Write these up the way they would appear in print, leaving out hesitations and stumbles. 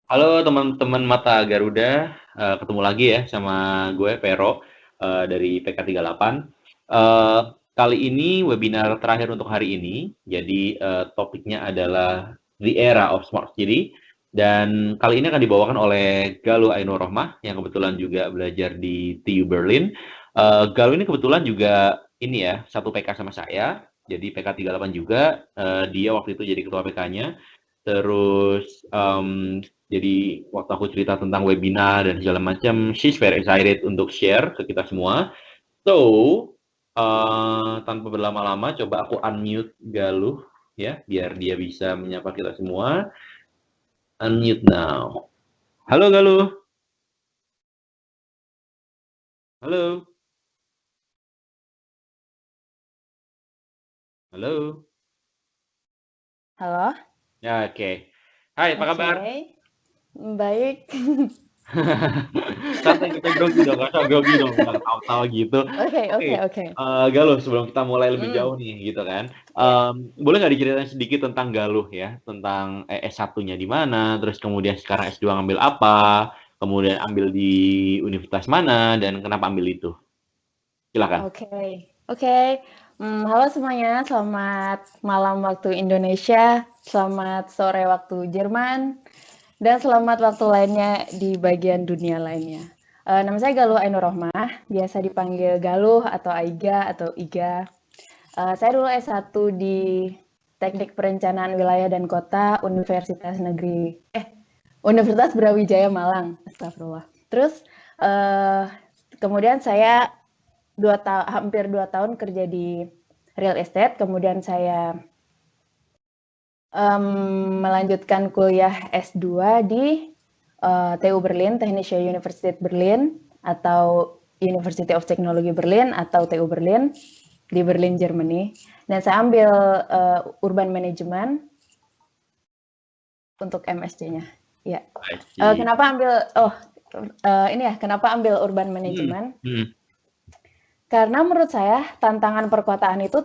Halo teman-teman Mata Garuda, ketemu lagi ya sama gue Vero dari PK38. Eh, Kali ini webinar terakhir untuk hari ini, jadi topiknya adalah The Era of Smart City, dan kali ini akan dibawakan oleh Galuh Ainur Rohmah yang kebetulan juga belajar di TU Berlin. Galuh ini kebetulan juga ini ya, satu PK sama saya, jadi PK38 juga, dia waktu itu jadi ketua PK-nya. Terus jadi waktu aku cerita tentang webinar dan segala macam, she's very excited untuk share ke kita semua. So, tanpa berlama-lama, coba aku unmute Galuh ya, biar dia bisa menyapa kita semua. Unmute now. Halo Galuh. Halo. Halo. Halo, Ya, oke. Hai, apa kabar? oke, baik. Santai kita grogi dong, nggak usah grogi dong, nggak tahu-tahu gitu. Oke, Oke, oke, oke. Galuh, sebelum kita mulai lebih Hmm, jauh nih, gitu kan. ya. Boleh nggak diceritain sedikit tentang Galuh ya, tentang S1-nya di mana, terus kemudian sekarang S2 ngambil apa, kemudian ambil di universitas mana, dan kenapa ambil itu? Silakan. Oke, oke. Halo semuanya, selamat malam waktu Indonesia, selamat sore waktu Jerman, dan selamat waktu lainnya di bagian dunia lainnya. Nama saya Galuh Ainur Rohmah, biasa dipanggil Galuh atau Aiga atau Iga. Saya dulu S1 di Teknik Perencanaan Wilayah dan Kota Universitas Brawijaya Malang, astagfirullah. Terus kemudian saya hampir 2 tahun kerja di real estate, kemudian saya melanjutkan kuliah S2 di TU Berlin, Technische Universität Berlin, atau University of Technology Berlin, atau TU Berlin, di Berlin, Germany. Dan saya ambil Urban Management untuk MSc-nya. Ya. I see. Kenapa ambil, kenapa ambil Urban Hmm, Management? hmm. Karena menurut saya tantangan perkotaan itu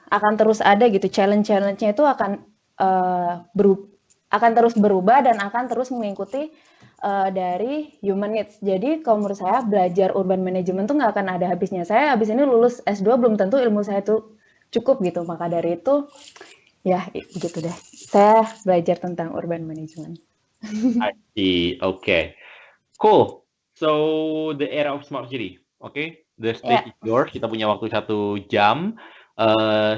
akan terus ada gitu, challenge-challenge-nya itu eee, beru akan terus berubah dan akan terus mengikuti, dari human needs. Jadi kalau menurut saya belajar urban management tuh nggak akan ada habisnya. Saya habis ini lulus S2 belum tentu ilmu saya tuh cukup gitu, maka dari itu ya gitu deh. Saya belajar tentang urban management. I see. Okay. Cool. So, the era of smart city. Oke, the stage Ya, is yours. Kita punya waktu 1 jam.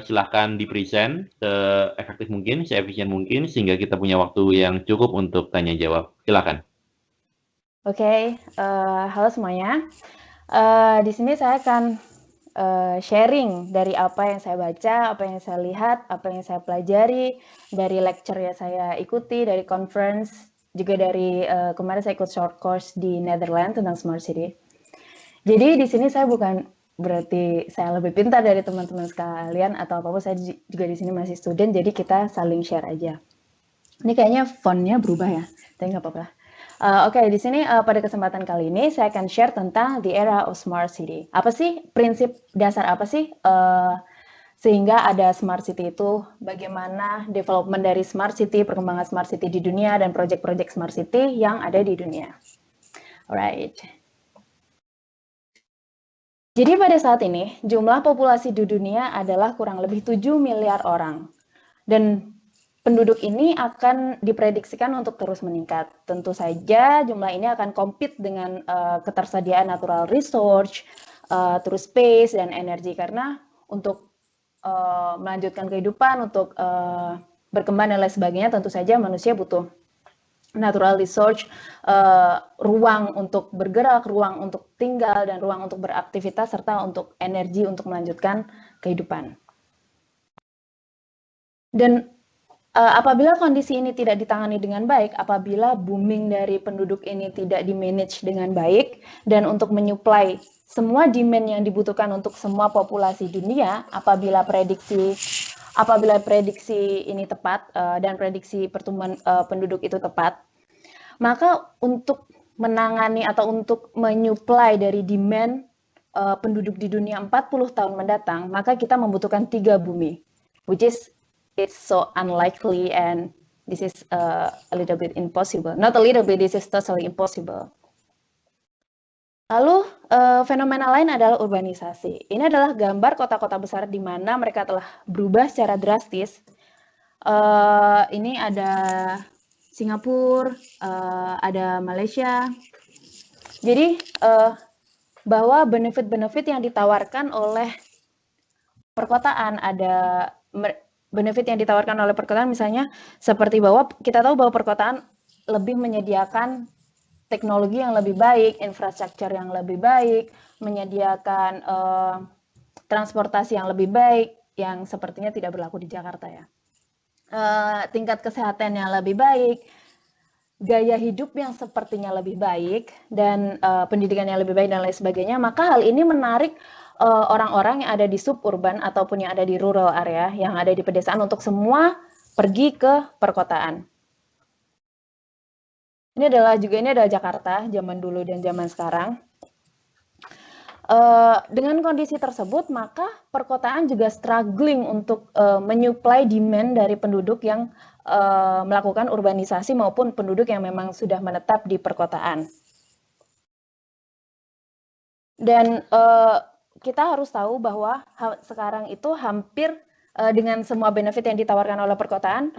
Silahkan di-present seefektif mungkin, seefisien mungkin, sehingga kita punya waktu yang cukup untuk tanya jawab. Silahkan. oke, halo semuanya. Di sini saya akan sharing dari apa yang saya baca, apa yang saya lihat, apa yang saya pelajari, dari lecture yang saya ikuti, dari conference, juga dari kemarin saya ikut short course di Netherlands tentang smart city. Jadi di sini saya bukan berarti saya lebih pintar dari teman-teman sekalian atau apapun, saya juga di sini masih student, jadi kita saling share aja. Ini kayaknya fontnya berubah ya, tapi nggak apa-apa. Oke, di sini pada kesempatan kali ini saya akan share tentang the era of smart city. Apa sih prinsip dasar apa sih sehingga ada smart city itu? Bagaimana development dari smart city, perkembangan smart city di dunia dan proyek-proyek smart city yang ada di dunia. Alright. Jadi pada saat ini jumlah populasi di dunia adalah kurang lebih 7 miliar orang. Dan penduduk ini akan diprediksikan untuk terus meningkat. Tentu saja jumlah ini akan compete dengan ketersediaan natural resource, terus space dan energi, karena untuk melanjutkan kehidupan, untuk berkembang dan lain sebagainya, tentu saja manusia butuh natural resource, ruang untuk bergerak, ruang untuk tinggal, dan ruang untuk beraktivitas, serta untuk energi untuk melanjutkan kehidupan. Dan apabila kondisi ini tidak ditangani dengan baik, apabila booming dari penduduk ini tidak di-manage dengan baik, dan untuk menyuplai semua demand yang dibutuhkan untuk semua populasi dunia, apabila prediksi ini tepat dan prediksi pertumbuhan penduduk itu tepat, maka untuk menangani atau untuk menyuplai dari demand penduduk di dunia 40 tahun mendatang, maka kita membutuhkan 3 bumi, which is it's so unlikely and This is a little bit impossible. Not a little bit, this is totally impossible. Lalu fenomena lain adalah urbanisasi. Ini adalah gambar kota-kota besar di mana mereka telah berubah secara drastis. Ini ada Singapura, ada Malaysia. Jadi bahwa benefit-benefit yang ditawarkan oleh perkotaan, ada benefit yang ditawarkan oleh perkotaan misalnya seperti bahwa kita tahu bahwa perkotaan lebih menyediakan teknologi yang lebih baik, infrastruktur yang lebih baik, menyediakan transportasi yang lebih baik, yang sepertinya tidak berlaku di Jakarta ya. Tingkat kesehatan yang lebih baik, gaya hidup yang sepertinya lebih baik, dan pendidikan yang lebih baik dan lain sebagainya, maka hal ini menarik orang-orang yang ada di suburban ataupun yang ada di rural area, yang ada di pedesaan untuk semua pergi ke perkotaan. Ini adalah Jakarta zaman dulu dan zaman sekarang. Dengan kondisi tersebut, maka perkotaan juga struggling untuk menyuplai demand dari penduduk yang melakukan urbanisasi maupun penduduk yang memang sudah menetap di perkotaan. Dan kita harus tahu bahwa sekarang itu hampir dengan semua benefit yang ditawarkan oleh perkotaan,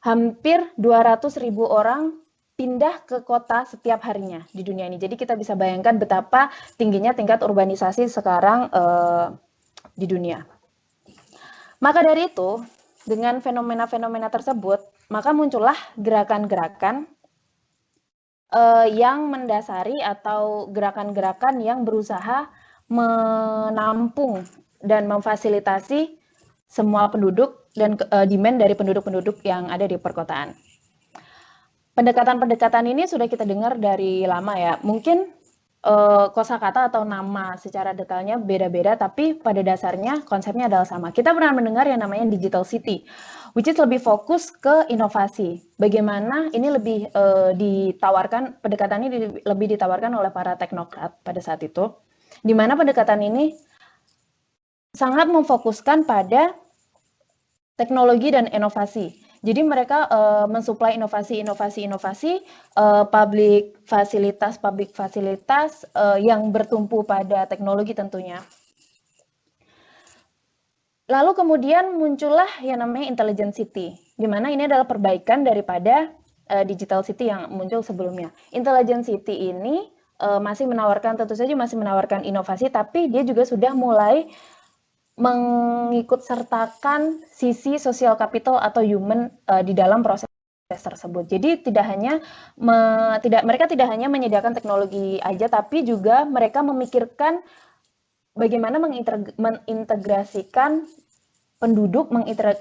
hampir 200.000 orang pindah ke kota setiap harinya di dunia ini. Jadi kita bisa bayangkan betapa tingginya tingkat urbanisasi sekarang di dunia. Maka dari itu, dengan fenomena-fenomena tersebut, maka muncullah gerakan-gerakan yang mendasari atau gerakan-gerakan yang berusaha menampung dan memfasilitasi semua penduduk dan demand dari penduduk-penduduk yang ada di perkotaan. Pendekatan-pendekatan ini sudah kita dengar dari lama ya. Mungkin kosakata atau nama secara detailnya beda-beda, tapi pada dasarnya konsepnya adalah sama. Kita pernah mendengar yang namanya digital city, which is lebih fokus ke inovasi. Bagaimana ini lebih ditawarkan, pendekatan ini lebih ditawarkan oleh para teknokrat pada saat itu, di mana pendekatan ini sangat memfokuskan pada teknologi dan inovasi. Jadi mereka mensuplai inovasi-inovasi, public fasilitas yang bertumpu pada teknologi tentunya. Lalu kemudian muncullah yang namanya intelligent city, di mana ini adalah perbaikan daripada digital city yang muncul sebelumnya. Intelligent city ini tentu saja masih menawarkan inovasi, tapi dia juga sudah mulai mengikut sertakan sisi social capital atau human di dalam proses tersebut. Jadi mereka tidak hanya menyediakan teknologi aja, tapi juga mereka memikirkan bagaimana mengintegrasikan penduduk,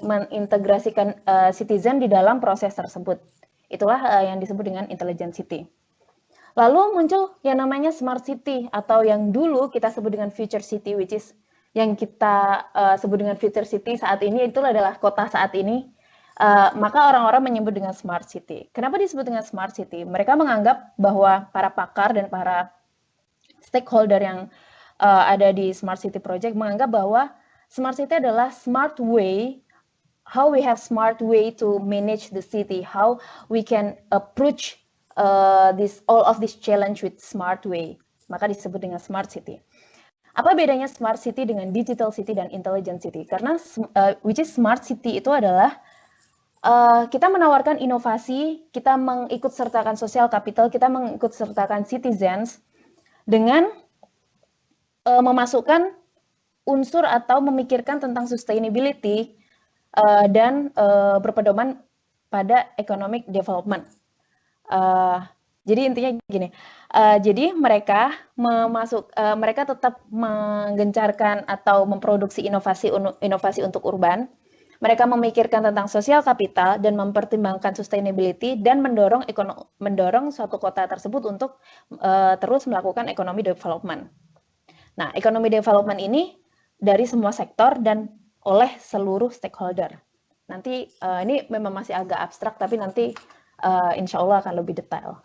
mengintegrasikan citizen di dalam proses tersebut. Itulah yang disebut dengan intelligent city. Lalu muncul yang namanya smart city atau yang dulu kita sebut dengan future city, which is yang kita sebut dengan future city saat ini, itu adalah kota saat ini. Maka orang-orang menyebut dengan smart city. Kenapa disebut dengan smart city? Mereka menganggap bahwa para pakar dan para stakeholder yang ada di smart city project menganggap bahwa smart city adalah smart way, how we have smart way to manage the city, how we can approach all of this challenge with smart way. Maka disebut dengan smart city. Apa bedanya smart city dengan digital city dan intelligent city? Karena which is smart city itu adalah kita menawarkan inovasi, kita mengikut sertakan social capital, kita mengikut sertakan citizens dengan memasukkan unsur atau memikirkan tentang sustainability dan berpedoman pada economic development. Jadi intinya gini, jadi mereka tetap menggencarkan atau memproduksi inovasi untuk urban. Mereka memikirkan tentang sosial kapital dan mempertimbangkan sustainability dan mendorong suatu kota tersebut untuk terus melakukan economy development. Nah, economy development ini dari semua sektor dan oleh seluruh stakeholder. Nanti ini memang masih agak abstrak, tapi nanti insya Allah akan lebih detail.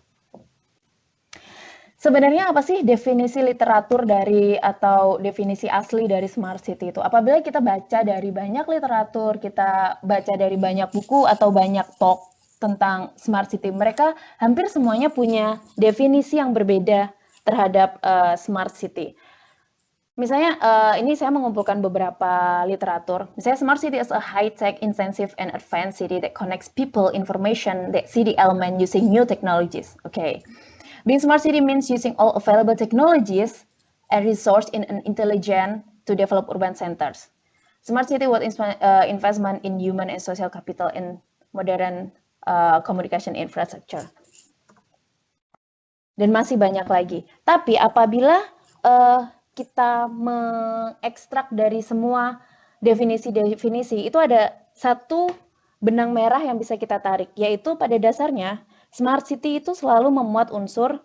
Sebenarnya apa sih definisi literatur atau definisi asli dari smart city itu? Apabila kita baca dari banyak literatur, kita baca dari banyak buku atau banyak talk tentang smart city. Mereka hampir semuanya punya definisi yang berbeda terhadap smart city. Misalnya, ini saya mengumpulkan beberapa literatur. Misalnya, smart city is a high-tech, intensive, and advanced city that connects people, information, that city element using new technologies. Okay. Being smart city means using all available technologies and resource in an intelligent to develop urban centers. Smart city with investment in human and social capital in modern communication infrastructure. Dan masih banyak lagi. Tapi apabila kita mengekstrak dari semua definisi-definisi, itu ada satu benang merah yang bisa kita tarik, yaitu pada dasarnya smart city itu selalu memuat unsur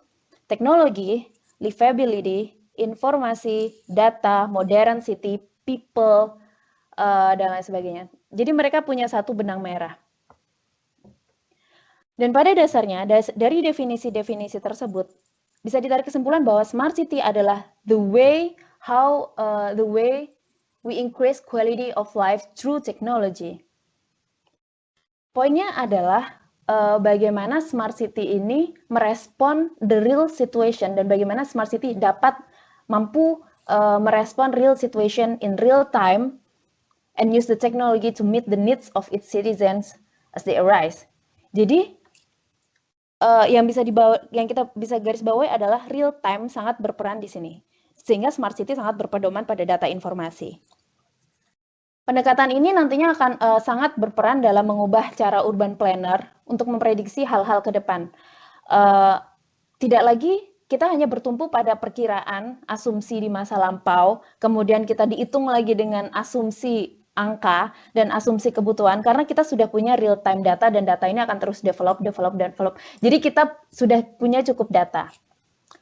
teknologi, livability, informasi, data, modern city, people, dan lain sebagainya. Jadi mereka punya satu benang merah. Dan pada dasarnya, dari definisi-definisi tersebut, bisa ditarik kesimpulan bahwa smart city adalah the way we increase quality of life through technology. Poinnya adalah bagaimana smart city ini merespon the real situation dan bagaimana smart city dapat mampu merespon real situation in real time and use the technology to meet the needs of its citizens as they arise. Jadi yang kita bisa garis bawahi adalah real time sangat berperan di sini. Sehingga smart city sangat berpedoman pada data informasi. Pendekatan ini nantinya akan sangat berperan dalam mengubah cara urban planner untuk memprediksi hal-hal ke depan. Tidak lagi kita hanya bertumpu pada perkiraan, asumsi di masa lampau, kemudian kita dihitung lagi dengan asumsi angka dan asumsi kebutuhan, karena kita sudah punya real time data dan data ini akan terus develop. Jadi kita sudah punya cukup data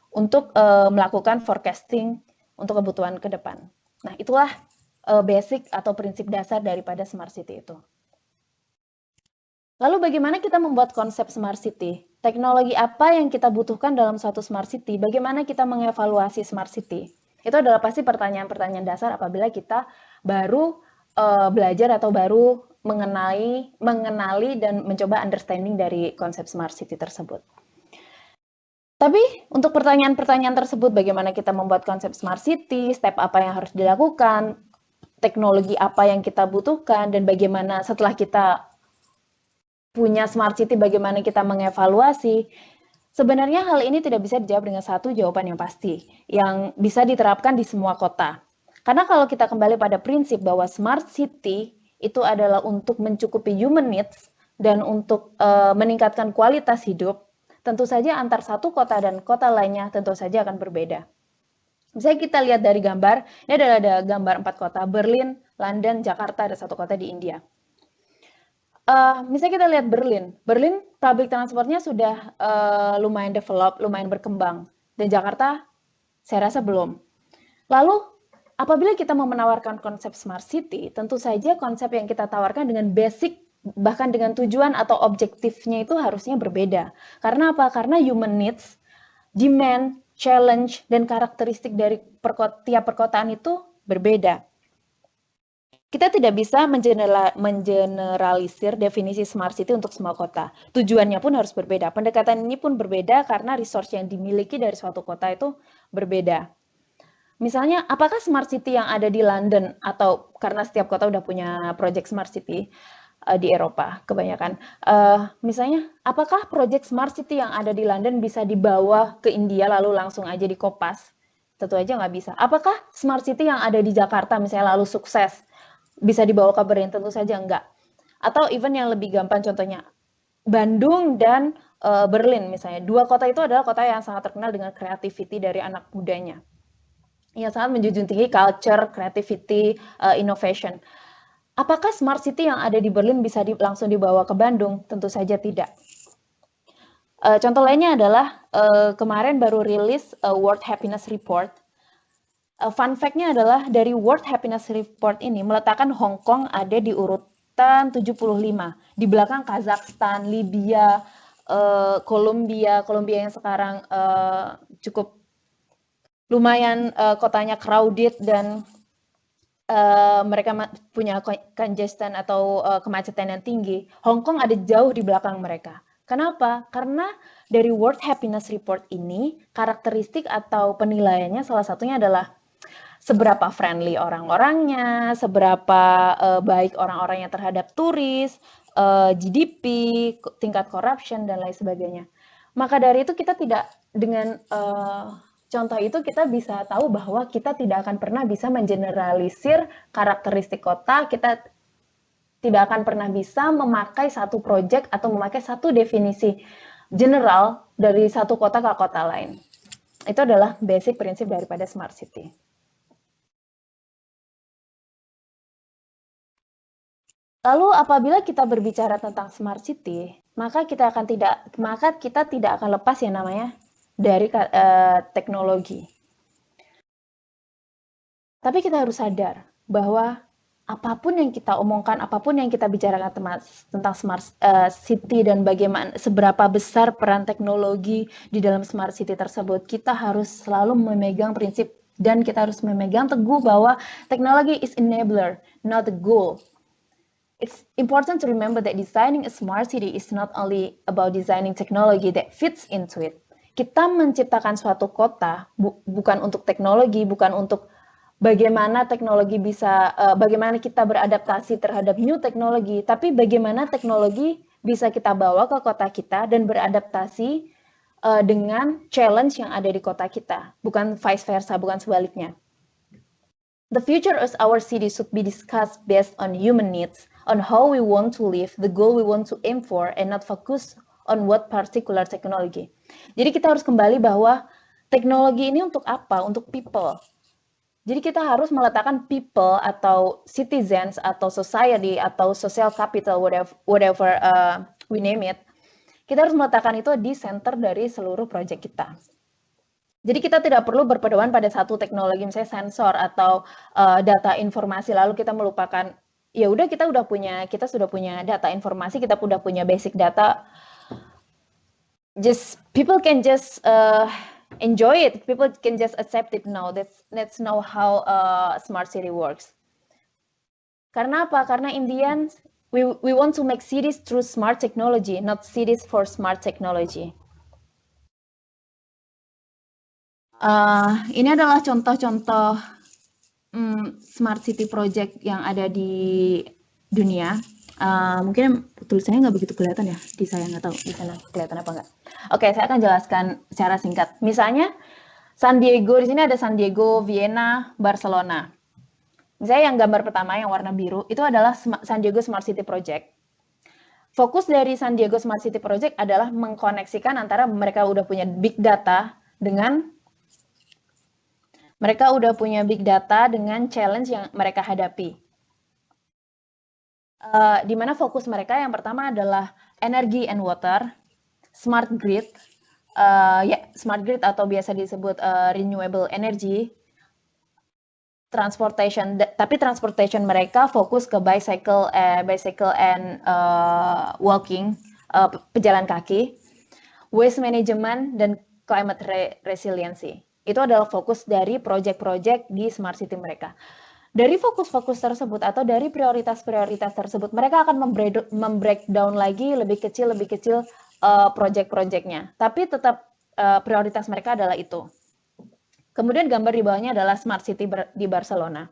untuk melakukan forecasting untuk kebutuhan ke depan. Nah, itulah basic atau prinsip dasar daripada smart city itu. Lalu bagaimana kita membuat konsep smart city? Teknologi apa yang kita butuhkan dalam suatu smart city? Bagaimana kita mengevaluasi smart city? Itu adalah pasti pertanyaan-pertanyaan dasar apabila kita baru belajar atau baru mengenali dan mencoba understanding dari konsep smart city tersebut. Tapi untuk pertanyaan-pertanyaan tersebut, bagaimana kita membuat konsep smart city, step apa yang harus dilakukan, teknologi apa yang kita butuhkan, dan bagaimana setelah kita punya smart city, bagaimana kita mengevaluasi. Sebenarnya hal ini tidak bisa dijawab dengan satu jawaban yang pasti, yang bisa diterapkan di semua kota. Karena kalau kita kembali pada prinsip bahwa smart city itu adalah untuk mencukupi human needs dan untuk meningkatkan kualitas hidup, tentu saja antar satu kota dan kota lainnya tentu saja akan berbeda. Misalnya kita lihat dari gambar, ini ada gambar 4 kota, Berlin, London, Jakarta, ada 1 kota di India. Misalnya kita lihat Berlin public transportnya sudah lumayan develop, lumayan berkembang, dan Jakarta saya rasa belum. Lalu apabila kita mau menawarkan konsep smart city, tentu saja konsep yang kita tawarkan dengan basic, bahkan dengan tujuan atau objektifnya itu harusnya berbeda. Karena apa? Karena human needs, demand, challenge, dan karakteristik dari tiap perkotaan itu berbeda. Kita tidak bisa mengeneralisir definisi smart city untuk semua kota. Tujuannya pun harus berbeda. Pendekatan ini pun berbeda karena resource yang dimiliki dari suatu kota itu berbeda. Misalnya, apakah smart city yang ada di London, atau karena setiap kota udah punya project smart city di Eropa kebanyakan. Misalnya, apakah project smart city yang ada di London bisa dibawa ke India lalu langsung aja dikopas? Tentu aja nggak bisa. Apakah smart city yang ada di Jakarta misalnya lalu sukses bisa dibawa ke Berlin? Tentu saja enggak. Atau even yang lebih gampang contohnya, Bandung dan Berlin misalnya. 2 kota itu adalah kota yang sangat terkenal dengan creativity dari anak mudanya. Yang sangat menjunjung tinggi culture, creativity, innovation. Apakah smart city yang ada di Berlin bisa langsung dibawa ke Bandung? Tentu saja tidak. Contoh lainnya adalah kemarin baru rilis World Happiness Report. Fun fact-nya adalah dari World Happiness Report ini meletakkan Hong Kong ada di urutan 75. Di belakang Kazakhstan, Libya, Kolombia yang sekarang cukup lumayan kotanya crowded dan mereka punya congestion atau kemacetan yang tinggi, Hong Kong ada jauh di belakang mereka. Kenapa? Karena dari World Happiness Report ini, karakteristik atau penilaiannya salah satunya adalah seberapa friendly orang-orangnya, seberapa baik orang-orangnya terhadap turis, GDP, tingkat corruption, dan lain sebagainya. Maka dari itu kita tidak dengan contoh itu kita bisa tahu bahwa kita tidak akan pernah bisa mengeneralisir karakteristik kota, kita tidak akan pernah bisa memakai satu project atau memakai satu definisi general dari satu kota ke kota lain. Itu adalah basic prinsip daripada smart city. Lalu apabila kita berbicara tentang smart city, maka kita tidak akan lepas yang namanya dari teknologi. Tapi kita harus sadar bahwa apapun yang kita omongkan, apapun yang kita bicarakan tentang smart city dan bagaimana seberapa besar peran teknologi di dalam smart city tersebut, kita harus selalu memegang prinsip dan kita harus memegang teguh bahwa teknologi is enabler, not the goal. It's important to remember that designing a smart city is not only about designing technology that fits into it. Kita menciptakan suatu kota bukan untuk teknologi, bukan untuk bagaimana teknologi bisa, bagaimana kita beradaptasi terhadap new teknologi, tapi bagaimana teknologi bisa kita bawa ke kota kita dan beradaptasi dengan challenge yang ada di kota kita, bukan vice versa, bukan sebaliknya. The future of our city should be discussed based on human needs, on how we want to live, the goal we want to aim for, and not focus on what particular technology. Jadi kita harus kembali bahwa teknologi ini untuk apa? Untuk people. Jadi kita harus meletakkan people atau citizens atau society atau social capital, whatever we name it. Kita harus meletakkan itu di center dari seluruh project kita. Jadi kita tidak perlu berpedoman pada satu teknologi, misalnya sensor atau data informasi, lalu kita melupakan, ya udah kita sudah punya data informasi, kita sudah punya basic data. People can just enjoy it. People can just accept it now. That's now how smart city works. Karena apa? Karena in the end, we want to make cities through smart technology, not cities for smart technology. Ini adalah contoh-contoh smart city project yang ada di dunia. Mungkin tulisannya nggak begitu kelihatan ya di saya, nggak tahu di sana kelihatan apa nggak. Oke, saya akan jelaskan secara singkat. Misalnya San Diego, di sini ada San Diego, Vienna, Barcelona. Misalnya yang gambar pertama yang warna biru itu adalah San Diego Smart City Project. Fokus dari San Diego Smart City Project adalah mengkoneksikan antara mereka udah punya big data dengan challenge yang mereka hadapi. Di mana fokus mereka yang pertama adalah energy and water, smart grid, smart grid atau biasa disebut renewable energy, transportation, tapi transportation mereka fokus ke bicycle and walking, pejalan kaki, waste management, dan climate resiliency. Itu adalah fokus dari project-project di smart city mereka. Dari fokus-fokus tersebut atau dari prioritas-prioritas tersebut, mereka akan membreakdown lagi lebih kecil project-projectnya. Tapi tetap prioritas mereka adalah itu. Kemudian gambar di bawahnya adalah smart city di Barcelona.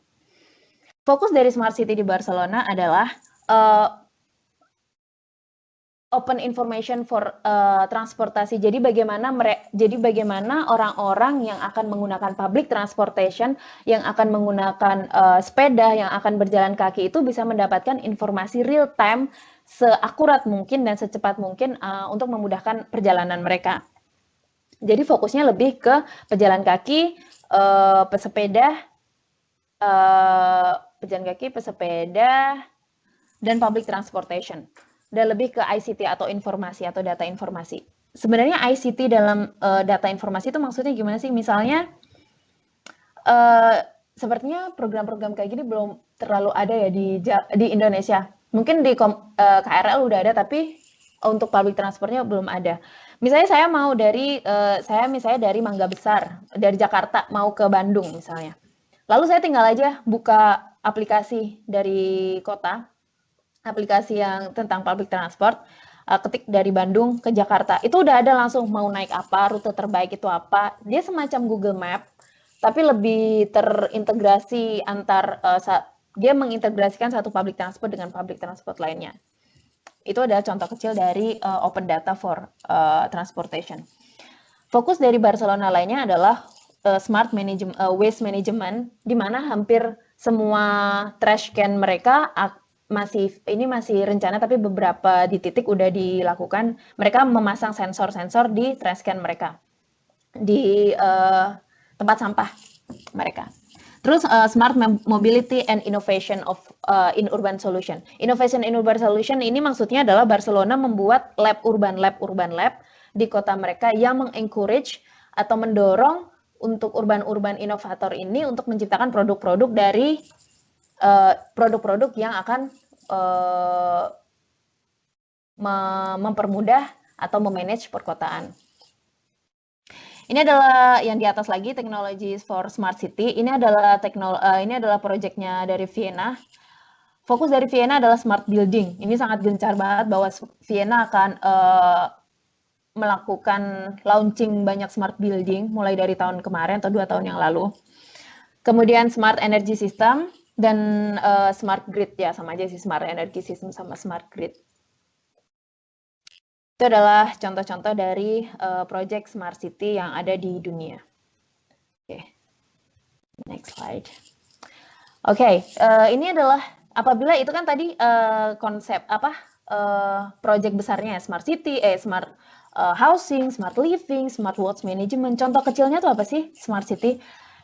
Fokus dari smart city di Barcelona adalah open information for transportasi. Jadi bagaimana orang-orang yang akan menggunakan public transportation, yang akan menggunakan sepeda, yang akan berjalan kaki itu bisa mendapatkan informasi real time seakurat mungkin dan secepat mungkin untuk memudahkan perjalanan mereka. Jadi fokusnya lebih ke pejalan kaki, pesepeda, dan public transportation. Dan lebih ke ICT atau informasi atau data informasi. Sebenarnya ICT dalam data informasi itu maksudnya gimana sih? Misalnya, sepertinya program-program kayak gini belum terlalu ada ya di Indonesia. Mungkin di KRL udah ada, tapi untuk public transportnya belum ada. Misalnya saya misalnya dari Mangga Besar, dari Jakarta mau ke Bandung misalnya. Lalu saya tinggal aja buka aplikasi dari kota, aplikasi yang tentang public transport, ketik dari Bandung ke Jakarta, itu udah ada langsung mau naik apa, rute terbaik itu apa. Dia semacam Google Map, tapi lebih terintegrasi dia mengintegrasikan satu public transport dengan public transport lainnya. Itu adalah contoh kecil dari open data for transportation. Fokus dari Barcelona lainnya adalah smart waste management, di mana hampir semua trash can mereka ini masih rencana, tapi beberapa di titik udah dilakukan. Mereka memasang sensor-sensor di trash can mereka, di tempat sampah mereka. Terus smart mobility and innovation in urban solution. Innovation in urban solution ini maksudnya adalah Barcelona membuat urban lab di kota mereka yang mengencourage atau mendorong untuk urban inovator ini untuk menciptakan produk-produk dari produk-produk yang akan mempermudah atau memanage perkotaan. Ini adalah yang di atas lagi, Technologies for Smart City. Ini adalah proyeknya dari Vienna. Fokus dari Vienna adalah smart building. Ini sangat gencar banget bahwa Vienna akan melakukan launching banyak smart building mulai dari tahun kemarin atau 2 tahun yang lalu. Kemudian smart energy system dan smart grid, ya sama aja sih, smart energy system sama smart grid. Itu adalah contoh-contoh dari proyek Smart City yang ada di dunia. Oke, next slide. Oke, ini adalah apabila itu kan tadi konsep proyek besarnya Smart City, Smart housing, smart living, smart waste management. Contoh kecilnya tuh apa sih Smart City?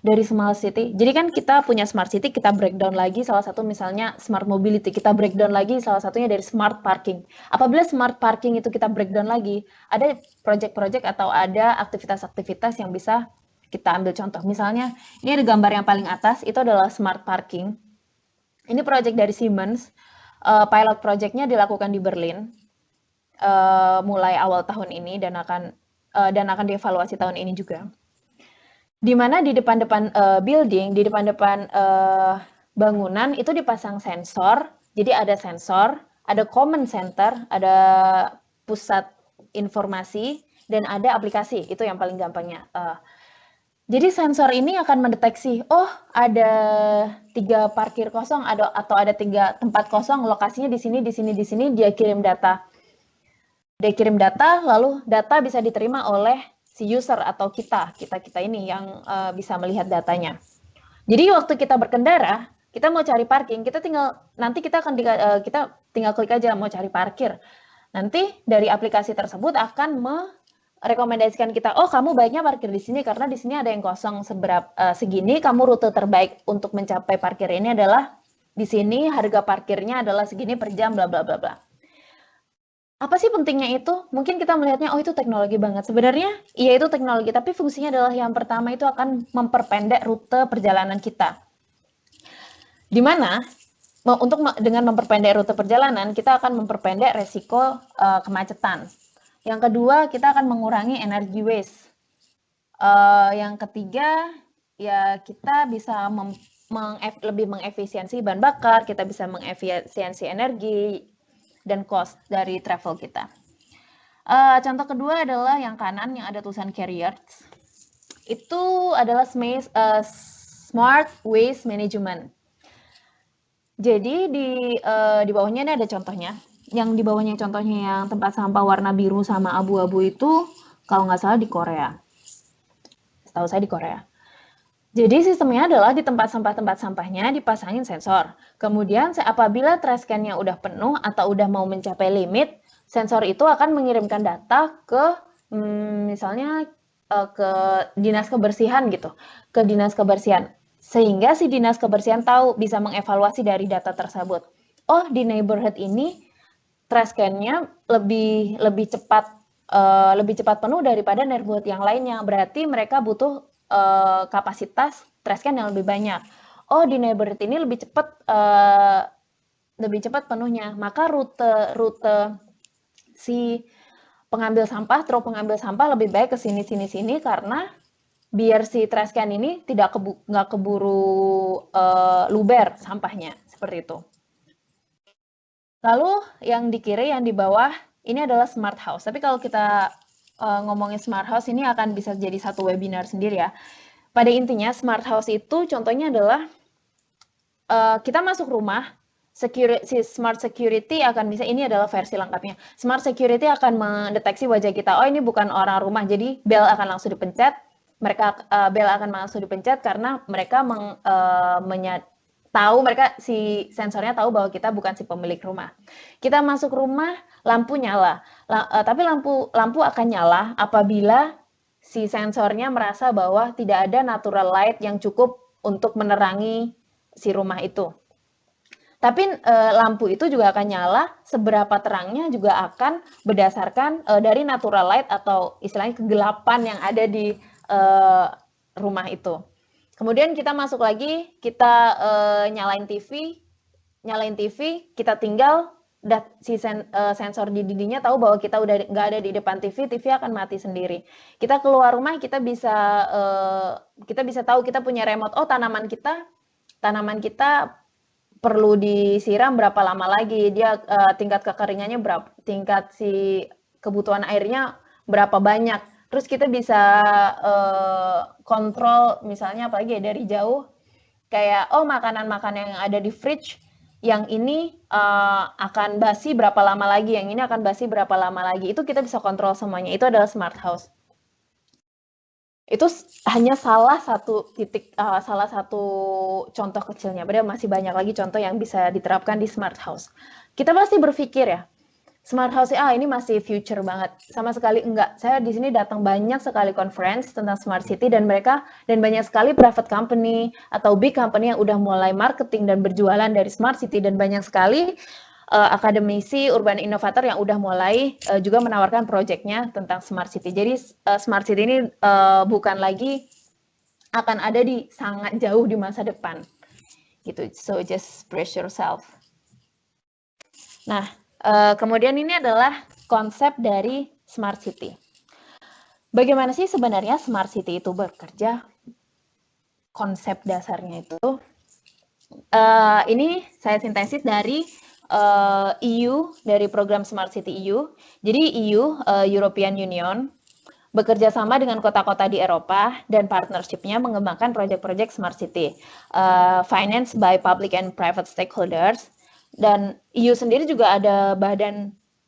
Dari Smart City. Jadi kan kita punya Smart City, kita breakdown lagi salah satu misalnya Smart Mobility, kita breakdown lagi salah satunya dari Smart Parking. Apabila Smart Parking itu kita breakdown lagi, ada project-project atau ada aktivitas-aktivitas yang bisa kita ambil contoh. Misalnya, ini ada gambar yang paling atas, itu adalah Smart Parking. Ini project dari Siemens, pilot projectnya dilakukan di Berlin, mulai awal tahun ini dan akan dievaluasi tahun ini juga. Di mana di depan-depan building, di depan-depan bangunan itu dipasang sensor. Jadi ada sensor, ada command center, ada pusat informasi, dan ada aplikasi. Itu yang paling gampangnya. Jadi sensor ini akan mendeteksi, oh ada 3 parkir kosong, atau ada 3 tempat kosong, lokasinya di sini, di sini, di sini. Dia kirim data. Lalu data bisa diterima oleh si user atau kita ini yang bisa melihat datanya. Jadi waktu kita berkendara, kita mau cari parking, kita tinggal klik aja mau cari parkir. Nanti dari aplikasi tersebut akan merekomendasikan kita, oh kamu baiknya parkir di sini karena di sini ada yang kosong segini, kamu rute terbaik untuk mencapai parkir ini adalah di sini, harga parkirnya adalah segini per jam, bla bla bla bla. Apa sih pentingnya itu? Mungkin kita melihatnya, oh itu teknologi banget. Sebenarnya, iya itu teknologi, tapi fungsinya adalah yang pertama itu akan memperpendek rute perjalanan kita. Di mana, dengan memperpendek rute perjalanan, kita akan memperpendek resiko kemacetan. Yang kedua, kita akan mengurangi energi waste. Yang ketiga, ya kita bisa lebih mengefisiensi bahan bakar, kita bisa mengefisiensi energi, dan cost dari travel kita. Contoh kedua adalah yang kanan yang ada tulisan carriers. Itu adalah smart waste management. Jadi di bawahnya ini ada contohnya. Yang di bawahnya contohnya yang tempat sampah warna biru sama abu-abu itu kalau nggak salah di Korea. Setahu saya di Korea. Jadi sistemnya adalah di tempat sampahnya dipasangin sensor. Kemudian apabila trash can-nya udah penuh atau udah mau mencapai limit, sensor itu akan mengirimkan data ke misalnya ke dinas kebersihan gitu, ke dinas kebersihan. Sehingga si dinas kebersihan tahu, bisa mengevaluasi dari data tersebut. Oh, di neighborhood ini trash can-nya lebih cepat penuh daripada neighborhood yang lainnya. Berarti mereka butuh kapasitas trash can yang lebih banyak. Oh, di neighborhood ini lebih cepat penuhnya. Maka rute si pengambil sampah lebih baik ke sini karena biar si trash can ini nggak keburu luber sampahnya, seperti itu. Lalu yang di kiri, yang di bawah, ini adalah smart house. Tapi kalau kita ngomongin smart house, ini akan bisa jadi satu webinar sendiri ya. Pada intinya, smart house itu contohnya adalah kita masuk rumah, si smart security akan bisa, ini adalah versi lengkapnya. Smart security akan mendeteksi wajah kita. Oh, ini bukan orang rumah, jadi bel akan langsung dipencet. Bel akan langsung dipencet karena mereka tahu, si sensornya tahu bahwa kita bukan si pemilik rumah. Kita masuk rumah, lampu nyala. Tapi lampu akan nyala apabila si sensornya merasa bahwa tidak ada natural light yang cukup untuk menerangi si rumah itu. Tapi lampu itu juga akan nyala, seberapa terangnya juga akan berdasarkan dari natural light atau istilahnya kegelapan yang ada di rumah itu. Kemudian kita masuk lagi, kita nyalain TV, kita tinggal si sensor di dindingnya tahu bahwa kita udah nggak ada di depan TV, TV akan mati sendiri. Kita keluar rumah, kita bisa tahu kita punya remote. Oh, tanaman kita perlu disiram berapa lama lagi, dia tingkat kekeringannya berapa, tingkat si kebutuhan airnya berapa banyak. Terus kita bisa kontrol misalnya apalagi ya dari jauh, kayak makanan-makanan yang ada di fridge yang ini akan basi berapa lama lagi, yang ini akan basi berapa lama lagi, itu kita bisa kontrol semuanya. Itu adalah smart house. Itu hanya salah satu contoh kecilnya, padahal masih banyak lagi contoh yang bisa diterapkan di smart house. Kita pasti berpikir ya, smart house ini masih future banget. Sama sekali enggak. Saya di sini datang banyak sekali conference tentang smart city dan banyak sekali private company atau big company yang udah mulai marketing dan berjualan dari smart city, dan banyak sekali akademisi urban inovator yang udah mulai juga menawarkan proyeknya tentang smart city. Jadi smart city ini bukan lagi akan ada di sangat jauh di masa depan. Gitu. So just brace yourself. Nah, kemudian ini adalah konsep dari smart city. Bagaimana sih sebenarnya smart city itu bekerja? Konsep dasarnya itu, ini saya sintesis dari EU, dari program Smart City EU. Jadi EU, European Union, bekerja sama dengan kota-kota di Eropa dan partnership-nya mengembangkan proyek-proyek Smart City, financed by public and private stakeholders. Dan EU sendiri juga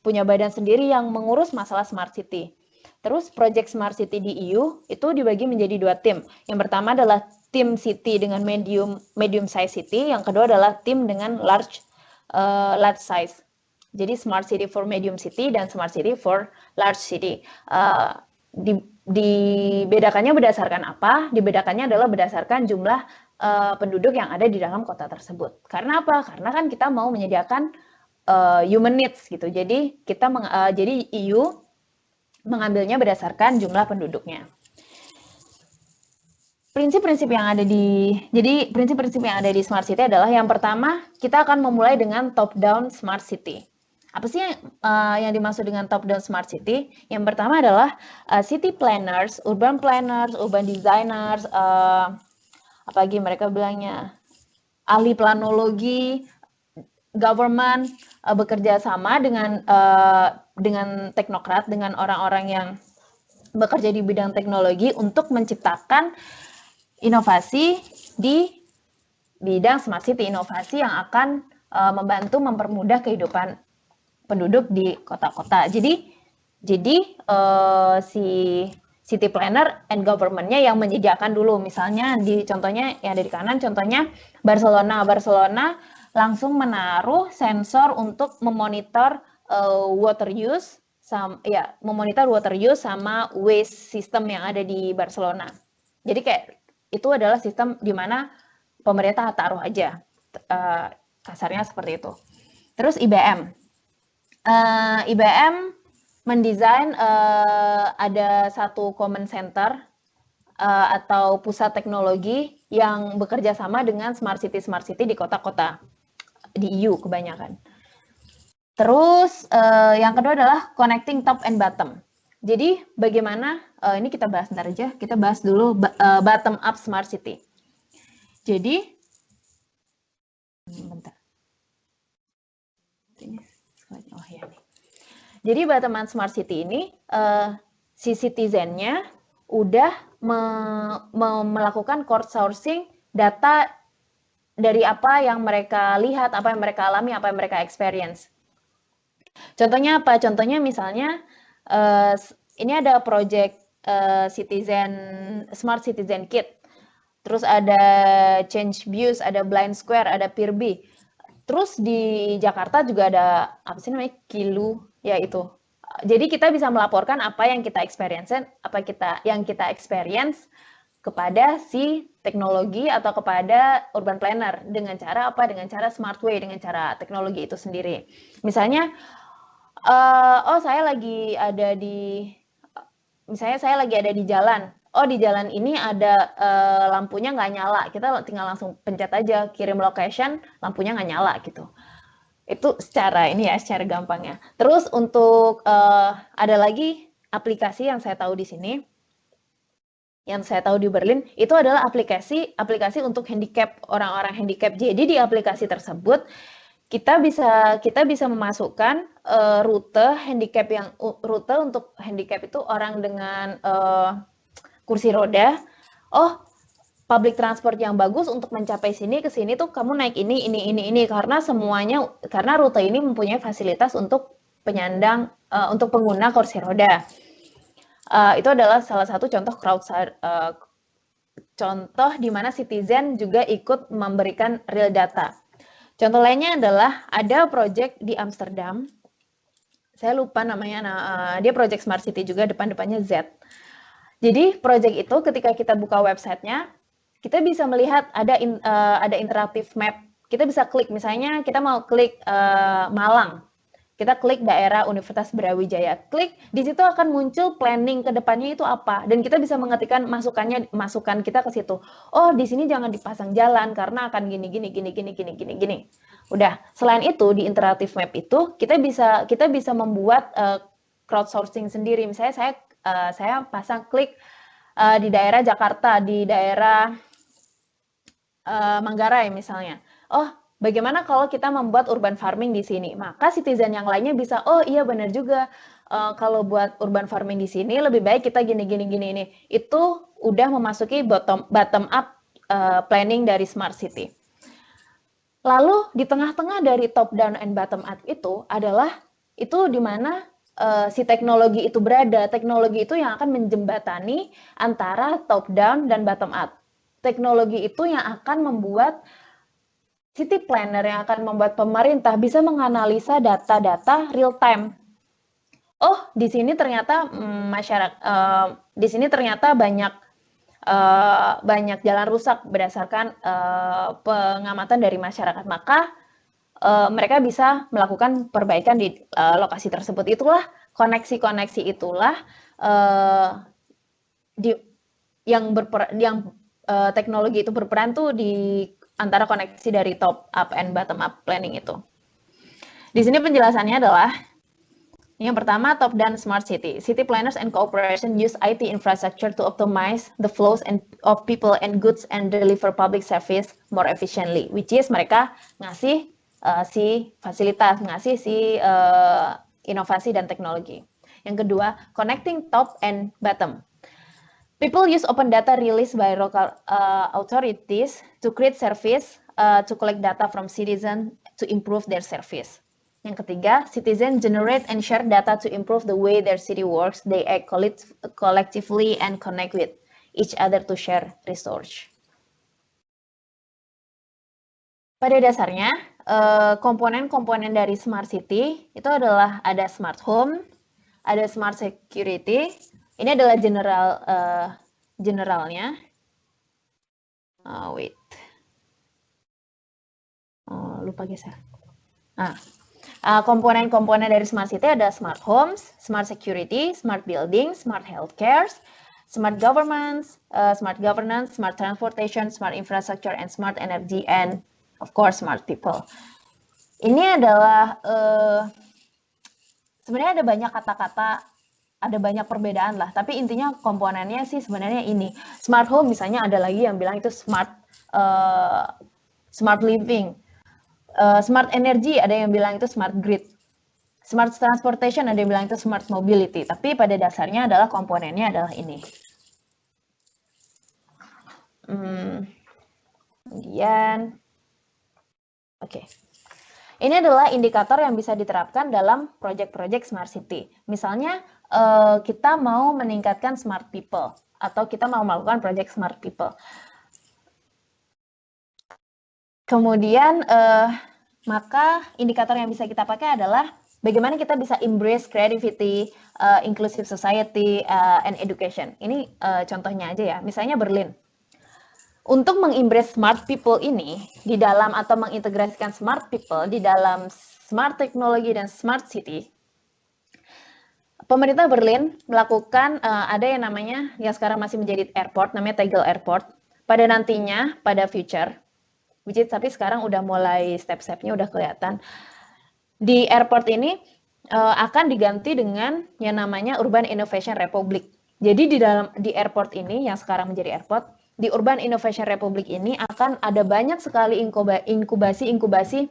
punya badan sendiri yang mengurus masalah Smart City. Terus proyek Smart City di EU itu dibagi menjadi 2 tim. Yang pertama adalah tim city dengan medium size city, yang kedua adalah tim dengan large size. Jadi Smart City for medium city dan Smart City for large city. Dibedakannya berdasarkan apa? Dibedakannya adalah berdasarkan jumlah penduduk yang ada di dalam kota tersebut. Karena apa? Karena kan kita mau menyediakan human needs gitu. Jadi jadi EU mengambilnya berdasarkan jumlah penduduknya. Prinsip-prinsip yang ada di Smart City adalah, yang pertama, kita akan memulai dengan top down Smart City. Apa sih yang dimaksud dengan top down Smart City? Yang pertama adalah city planners, urban designers, apalagi mereka bilangnya ahli planologi, government, bekerja sama dengan teknokrat, dengan orang-orang yang bekerja di bidang teknologi untuk menciptakan inovasi di bidang smart city, inovasi yang akan membantu mempermudah kehidupan penduduk di kota-kota. Jadi si city planner and government-nya yang menyediakan dulu. Misalnya contohnya yang ada di kanan, contohnya Barcelona langsung menaruh sensor untuk memonitor water use sama waste system yang ada di Barcelona. Jadi kayak itu adalah sistem di mana pemerintah taruh aja, kasarnya seperti itu. Terus IBM mendesain ada satu common center atau pusat teknologi yang bekerja sama dengan smart city di kota-kota di EU kebanyakan. Terus yang kedua adalah connecting top and bottom. Jadi bagaimana ini kita bahas ntar aja. Kita bahas dulu bottom up smart city. Jadi, bentar. Oh ya nih. Jadi bottom up smart city ini si citizen-nya udah melakukan crowdsourcing data dari apa yang mereka lihat, apa yang mereka alami, apa yang mereka experience. Contohnya apa? Contohnya misalnya ini ada project Smart Citizen Kit. Terus ada Change Views, ada Blind Square, ada Peerby. Terus di Jakarta juga ada apa sih namanya? Kilu, ya itu. Jadi kita bisa melaporkan apa yang kita experience, kepada si teknologi atau kepada urban planner dengan cara apa? Dengan cara smart way, dengan cara teknologi itu sendiri. Misalnya, saya lagi ada di jalan. Oh, di jalan ini ada lampunya nggak nyala. Kita tinggal langsung pencet aja, kirim location, lampunya nggak nyala gitu. Itu secara gampangnya. Terus untuk ada lagi aplikasi yang saya tahu di sini, yang saya tahu di Berlin, itu adalah aplikasi untuk handicap, orang-orang handicap. Jadi di aplikasi tersebut kita bisa memasukkan rute untuk handicap itu orang dengan kursi roda. Oh, public transport yang bagus untuk mencapai sini ke sini tuh kamu naik ini karena rute ini mempunyai fasilitas untuk penyandang untuk pengguna kursi roda. Itu adalah salah satu contoh contoh di mana citizen juga ikut memberikan real data. Contoh lainnya adalah ada project di Amsterdam. Saya lupa namanya. Dia project smart city juga, depannya Z. Jadi project itu ketika kita buka websitenya, kita bisa melihat ada interaktif map. Kita bisa klik, misalnya kita mau klik Malang. Kita klik daerah Universitas Brawijaya. Klik, di situ akan muncul planning ke depannya itu apa. Dan kita bisa mengetikkan masukan kita ke situ. Oh, di sini jangan dipasang jalan karena akan gini. Udah. Selain itu di interaktif map itu kita bisa membuat crowdsourcing sendiri. Misalnya saya pasang klik di daerah Jakarta, di daerah Manggarai misalnya. Oh, bagaimana kalau kita membuat urban farming di sini? Maka citizen yang lainnya bisa, oh iya benar juga, kalau buat urban farming di sini lebih baik kita gini. Itu udah memasuki bottom up planning dari smart city. Lalu di tengah-tengah dari top down and bottom up itu di mana si teknologi itu berada. Teknologi itu yang akan menjembatani antara top down dan bottom up. Teknologi itu yang akan membuat city planner, yang akan membuat pemerintah bisa menganalisa data-data real time. Oh, di sini ternyata di sini ternyata banyak jalan rusak berdasarkan pengamatan dari masyarakat. Maka mereka bisa melakukan perbaikan di lokasi tersebut. Itulah koneksi-koneksi itulah teknologi itu berperan tuh di antara koneksi dari top up and bottom up planning itu. Di sini penjelasannya adalah yang pertama, top down smart city. City planners and corporation use IT infrastructure to optimize the flows of people and goods and deliver public service more efficiently, which is mereka ngasih si fasilitas, ngasih si inovasi dan teknologi. Yang kedua, connecting top and bottom. People use open data released by local authorities to create service, to collect data from citizens to improve their service. Yang ketiga, citizens generate and share data to improve the way their city works. They act collectively and connect with each other to share resource. Pada dasarnya, komponen-komponen dari smart city itu adalah ada smart home, ada smart security. Ini adalah generalnya. Lupa geser. Komponen-komponen dari smart city ada smart homes, smart security, smart buildings, smart healthcare, smart governance, smart transportation, smart infrastructure, and smart energy, and of course smart people. Ini adalah sebenarnya ada banyak kata-kata ada banyak perbedaan lah, tapi intinya komponennya sih sebenarnya ini. Smart home misalnya ada lagi yang bilang itu smart living, smart energy ada yang bilang itu smart grid, smart transportation ada yang bilang itu smart mobility, tapi pada dasarnya adalah komponennya adalah ini. Kemudian, oke. Ini adalah indikator yang bisa diterapkan dalam proyek-proyek smart city. Misalnya, kita mau meningkatkan smart people, atau kita mau melakukan proyek smart people. Kemudian, maka indikator yang bisa kita pakai adalah bagaimana kita bisa embrace creativity, inclusive society, and education. Ini contohnya aja ya, misalnya Berlin. Untuk mengembrace smart people ini di dalam atau mengintegrasikan smart people di dalam smart teknologi dan smart city, pemerintah Berlin melakukan ada yang namanya yang sekarang masih menjadi airport, namanya Tegel Airport. Pada nantinya, pada future, which is, tapi sekarang udah mulai step-stepnya udah kelihatan. Di airport ini akan diganti dengan yang namanya Urban Innovation Republic. Jadi di airport ini yang sekarang menjadi airport, di Urban Innovation Republic ini akan ada banyak sekali inkubasi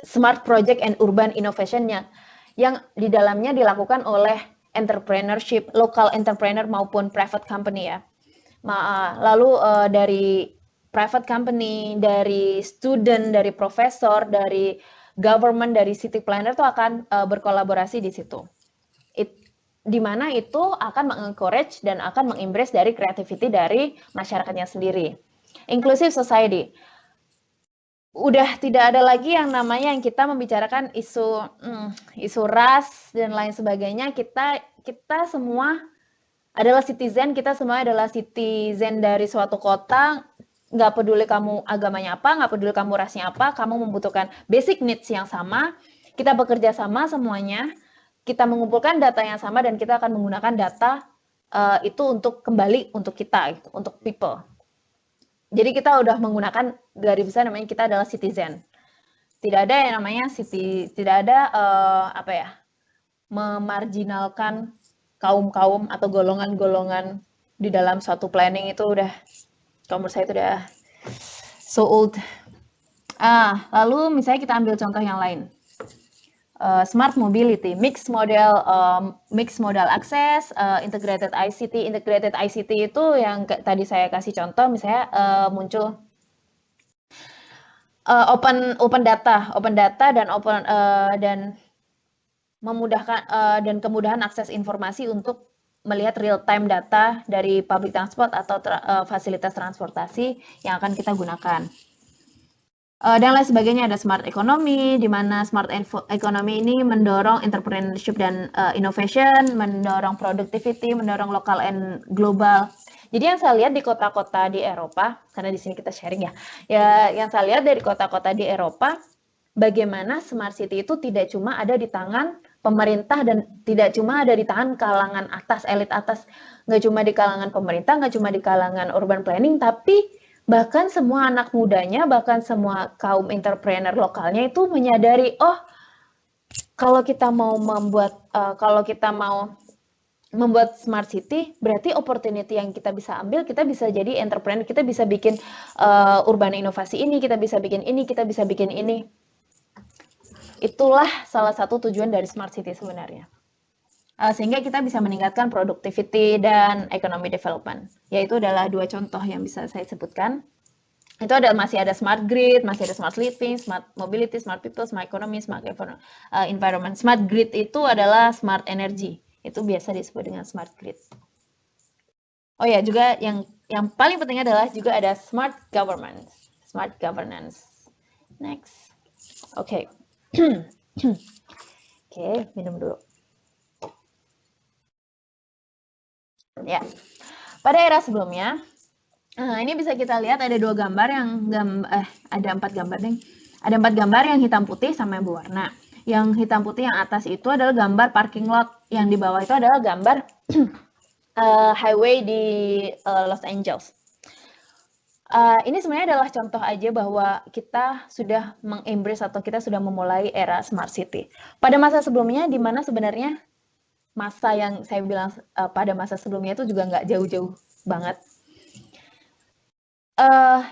smart project and urban innovation-nya yang di dalamnya dilakukan oleh entrepreneurship, local entrepreneur maupun private company ya. Lalu dari private company, dari student, dari profesor, dari government, dari city planner itu akan berkolaborasi di situ. Di mana itu akan mengencourage dan akan mengembrace dari creativity dari masyarakatnya sendiri. Inclusive society. Udah tidak ada lagi yang namanya yang kita membicarakan isu ras dan lain sebagainya. Kita semua adalah citizen, kita semua adalah citizen dari suatu kota. Nggak peduli kamu agamanya apa, nggak peduli kamu rasnya apa, kamu membutuhkan basic needs yang sama. Kita bekerja sama semuanya. Kita mengumpulkan data yang sama dan kita akan menggunakan data itu untuk kembali untuk kita, gitu, untuk people. Jadi kita udah menggunakan dari besar namanya kita adalah citizen. Tidak ada yang namanya tidak ada memarginalkan kaum-kaum atau golongan-golongan di dalam suatu planning itu udah, kalau menurut saya itu udah so old. Lalu misalnya kita ambil contoh yang lain. Smart mobility, mixed modal access, integrated ICT. Integrated ICT itu yang tadi saya kasih contoh, misalnya muncul open data dan memudahkan dan kemudahan akses informasi untuk melihat real time data dari public transport atau fasilitas transportasi yang akan kita gunakan. Dan lain sebagainya. Ada smart economy, di mana smart economy ini mendorong entrepreneurship dan innovation, mendorong productivity, mendorong local and global. Jadi yang saya lihat di kota-kota di Eropa, karena di sini kita sharing ya, yang saya lihat dari kota-kota di Eropa, bagaimana smart city itu tidak cuma ada di tangan pemerintah dan tidak cuma ada di tangan kalangan atas, elit atas, nggak cuma di kalangan pemerintah, nggak cuma di kalangan urban planning, tapi bahkan semua anak mudanya, bahkan semua kaum entrepreneur lokalnya itu menyadari, oh kalau kita mau membuat smart city, berarti opportunity yang kita bisa ambil, kita bisa jadi entrepreneur, kita bisa bikin urban inovasi ini, kita bisa bikin ini, kita bisa bikin ini. Itulah salah satu tujuan dari smart city sebenarnya. Sehingga kita bisa meningkatkan productivity dan economy development. Yaitu adalah dua contoh yang bisa saya sebutkan. Itu masih ada smart grid, masih ada smart living, smart mobility, smart people, smart economy, smart environment. Smart grid itu adalah smart energy. Itu biasa disebut dengan smart grid. Oh ya, juga yang paling penting adalah juga ada smart governance. Smart governance. Next. Oke. Oke, minum dulu. Ya, pada era sebelumnya, ini bisa kita lihat ada dua gambar ada 4 gambar nih. Ada 4 gambar yang hitam putih sama yang berwarna. Yang hitam putih yang atas itu adalah gambar parking lot, yang di bawah itu adalah gambar highway di Los Angeles. Ini sebenarnya adalah contoh aja bahwa kita sudah mengembrace atau kita sudah memulai era smart city. Pada masa sebelumnya, di mana sebenarnya masa yang saya bilang pada masa sebelumnya itu juga nggak jauh-jauh banget.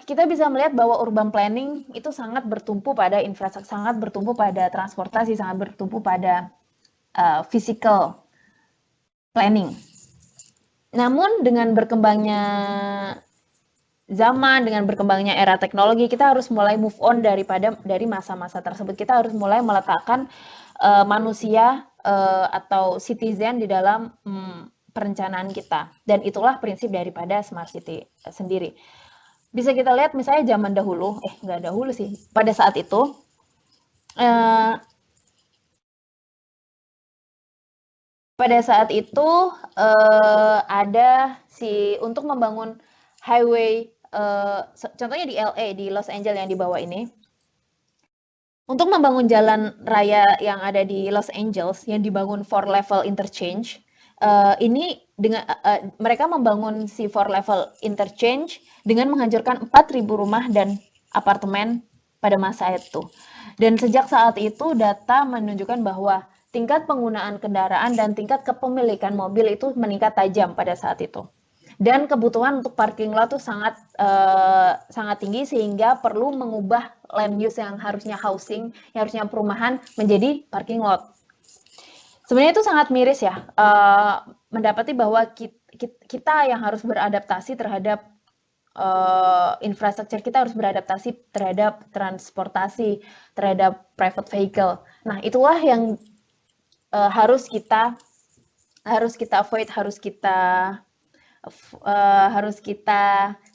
Kita bisa melihat bahwa urban planning itu sangat bertumpu pada infrastruktur, sangat bertumpu pada transportasi, sangat bertumpu pada physical planning. Namun dengan berkembangnya zaman, dengan berkembangnya era teknologi, kita harus mulai move on dari masa-masa tersebut. Kita harus mulai meletakkan manusia atau citizen di dalam perencanaan kita. Dan itulah prinsip daripada smart city sendiri. Bisa kita lihat misalnya zaman dahulu, nggak dahulu sih, pada saat itu, ada untuk membangun highway, contohnya di LA, di Los Angeles yang di bawah ini, untuk membangun jalan raya yang ada di Los Angeles yang dibangun 4 level interchange, ini dengan mereka membangun si 4 level interchange dengan menghancurkan 4.000 rumah dan apartemen pada masa itu. Dan sejak saat itu data menunjukkan bahwa tingkat penggunaan kendaraan dan tingkat kepemilikan mobil itu meningkat tajam pada saat itu. Dan kebutuhan untuk parking lot itu sangat tinggi sehingga perlu mengubah land use yang harusnya housing, yang harusnya perumahan menjadi parking lot. Sebenarnya itu sangat miris ya, mendapati bahwa kita yang harus beradaptasi terhadap infrastruktur, kita harus beradaptasi terhadap transportasi, terhadap private vehicle. Nah, itulah yang harus kita avoid, harus kita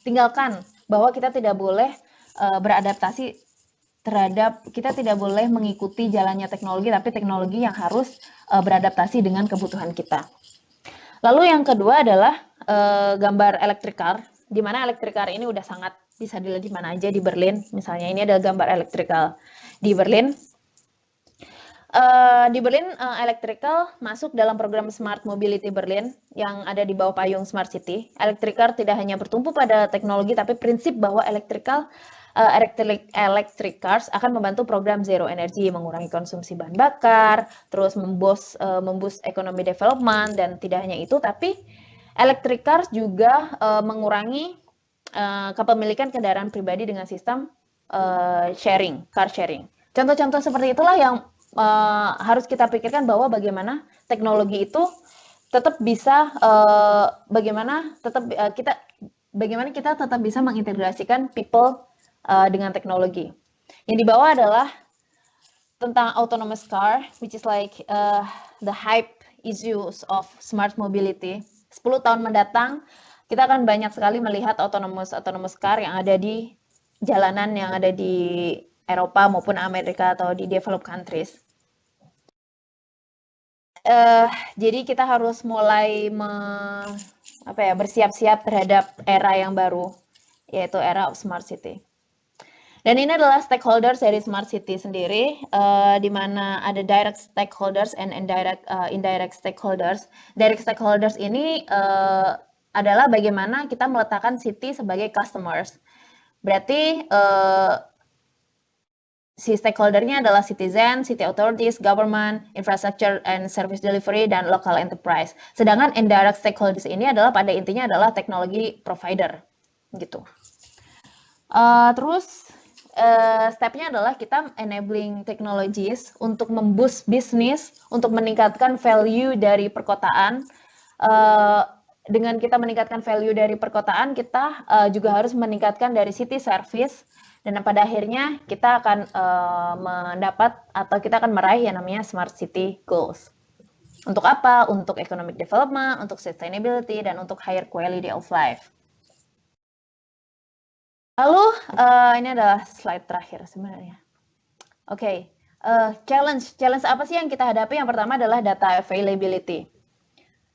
tinggalkan, bahwa kita tidak boleh beradaptasi kita tidak boleh mengikuti jalannya teknologi, tapi teknologi yang harus beradaptasi dengan kebutuhan kita. Lalu yang kedua adalah gambar electric car, di mana electric car ini udah sangat bisa dilihat di mana aja di Berlin. Misalnya ini adalah gambar electrical di Berlin. Electrical masuk dalam program Smart Mobility Berlin yang ada di bawah payung Smart City. Electric car tidak hanya bertumpu pada teknologi, tapi prinsip bahwa electric cars akan membantu program zero energy, mengurangi konsumsi bahan bakar, terus memboost ekonomi development, dan tidak hanya itu, tapi electric cars juga mengurangi kepemilikan kendaraan pribadi dengan sistem car sharing. Contoh-contoh seperti itulah yang harus kita pikirkan, bahwa bagaimana teknologi itu tetap bisa bagaimana kita tetap bisa mengintegrasikan people dengan teknologi. Yang di bawah adalah tentang autonomous car, which is like the hype issues of smart mobility. 10 tahun mendatang, kita akan banyak sekali melihat autonomous car yang ada di jalanan yang ada di Eropa maupun Amerika atau di developed countries. Jadi kita harus mulai bersiap-siap terhadap era yang baru, yaitu era of smart city. Dan ini adalah stakeholders dari smart city sendiri, di mana ada direct stakeholders and indirect stakeholders. Direct stakeholders ini adalah bagaimana kita meletakkan city sebagai customers. Berarti si stakeholdernya adalah citizen, city authorities, government, infrastructure and service delivery, dan local enterprise. Sedangkan indirect stakeholders ini adalah pada intinya adalah teknologi provider, gitu. Terus stepnya adalah kita enabling technologies untuk memboost bisnis, untuk meningkatkan value dari perkotaan. Dengan kita meningkatkan value dari perkotaan, kita juga harus meningkatkan dari city service, dan pada akhirnya kita akan kita akan meraih yang namanya smart city goals. Untuk apa? Untuk economic development, untuk sustainability, dan untuk higher quality of life. Lalu ini adalah slide terakhir sebenarnya. Oke, challenge apa sih yang kita hadapi? Yang pertama adalah data availability.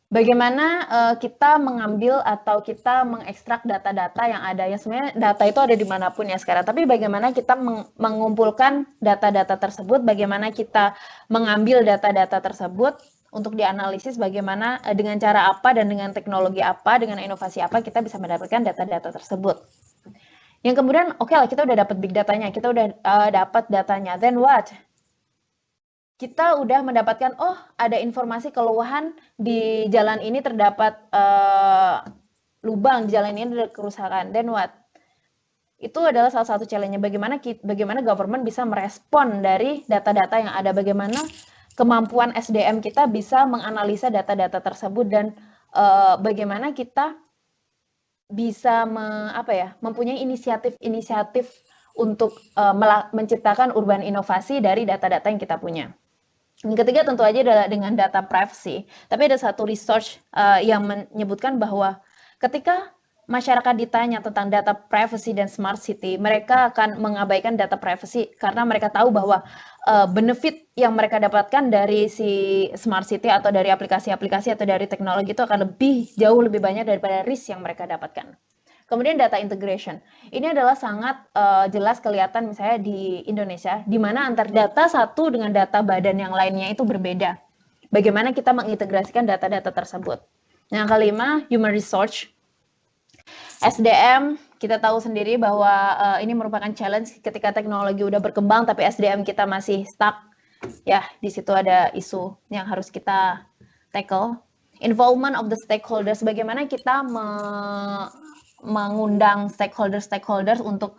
Bagaimana kita mengambil atau kita mengekstrak data-data yang ada. Ya, sebenarnya data itu ada dimanapun ya sekarang, tapi bagaimana kita mengumpulkan data-data tersebut, bagaimana kita mengambil data-data tersebut untuk dianalisis, bagaimana dengan cara apa dan dengan teknologi apa, dengan inovasi apa kita bisa mendapatkan data-data tersebut. Yang kemudian, oke lah, kita udah dapat big datanya, kita udah dapat datanya, then what? kita udah mendapatkan, oh ada informasi keluhan di jalan ini terdapat lubang, di jalan ini ada kerusakan. Then what? Itu adalah salah satu challenge-nya. Bagaimana government bisa merespon dari data-data yang ada, bagaimana kemampuan SDM kita bisa menganalisa data-data tersebut, dan bagaimana kita bisa mempunyai inisiatif untuk menciptakan urban inovasi dari data-data yang kita punya. Yang ketiga tentu aja adalah dengan data privacy. Tapi ada satu research yang menyebutkan bahwa ketika masyarakat ditanya tentang data privacy dan smart city, mereka akan mengabaikan data privacy karena mereka tahu bahwa benefit yang mereka dapatkan dari si smart city atau dari aplikasi-aplikasi atau dari teknologi itu akan jauh lebih banyak daripada risk yang mereka dapatkan. Kemudian data integration. Ini adalah sangat jelas kelihatan misalnya di Indonesia, di mana antar data satu dengan data badan yang lainnya itu berbeda. Bagaimana kita mengintegrasikan data-data tersebut. Yang kelima, human resource. SDM, kita tahu sendiri bahwa ini merupakan challenge ketika teknologi udah berkembang, tapi SDM kita masih stuck. Ya, di situ ada isu yang harus kita tackle. Involvement of the stakeholders, bagaimana kita mengundang stakeholders untuk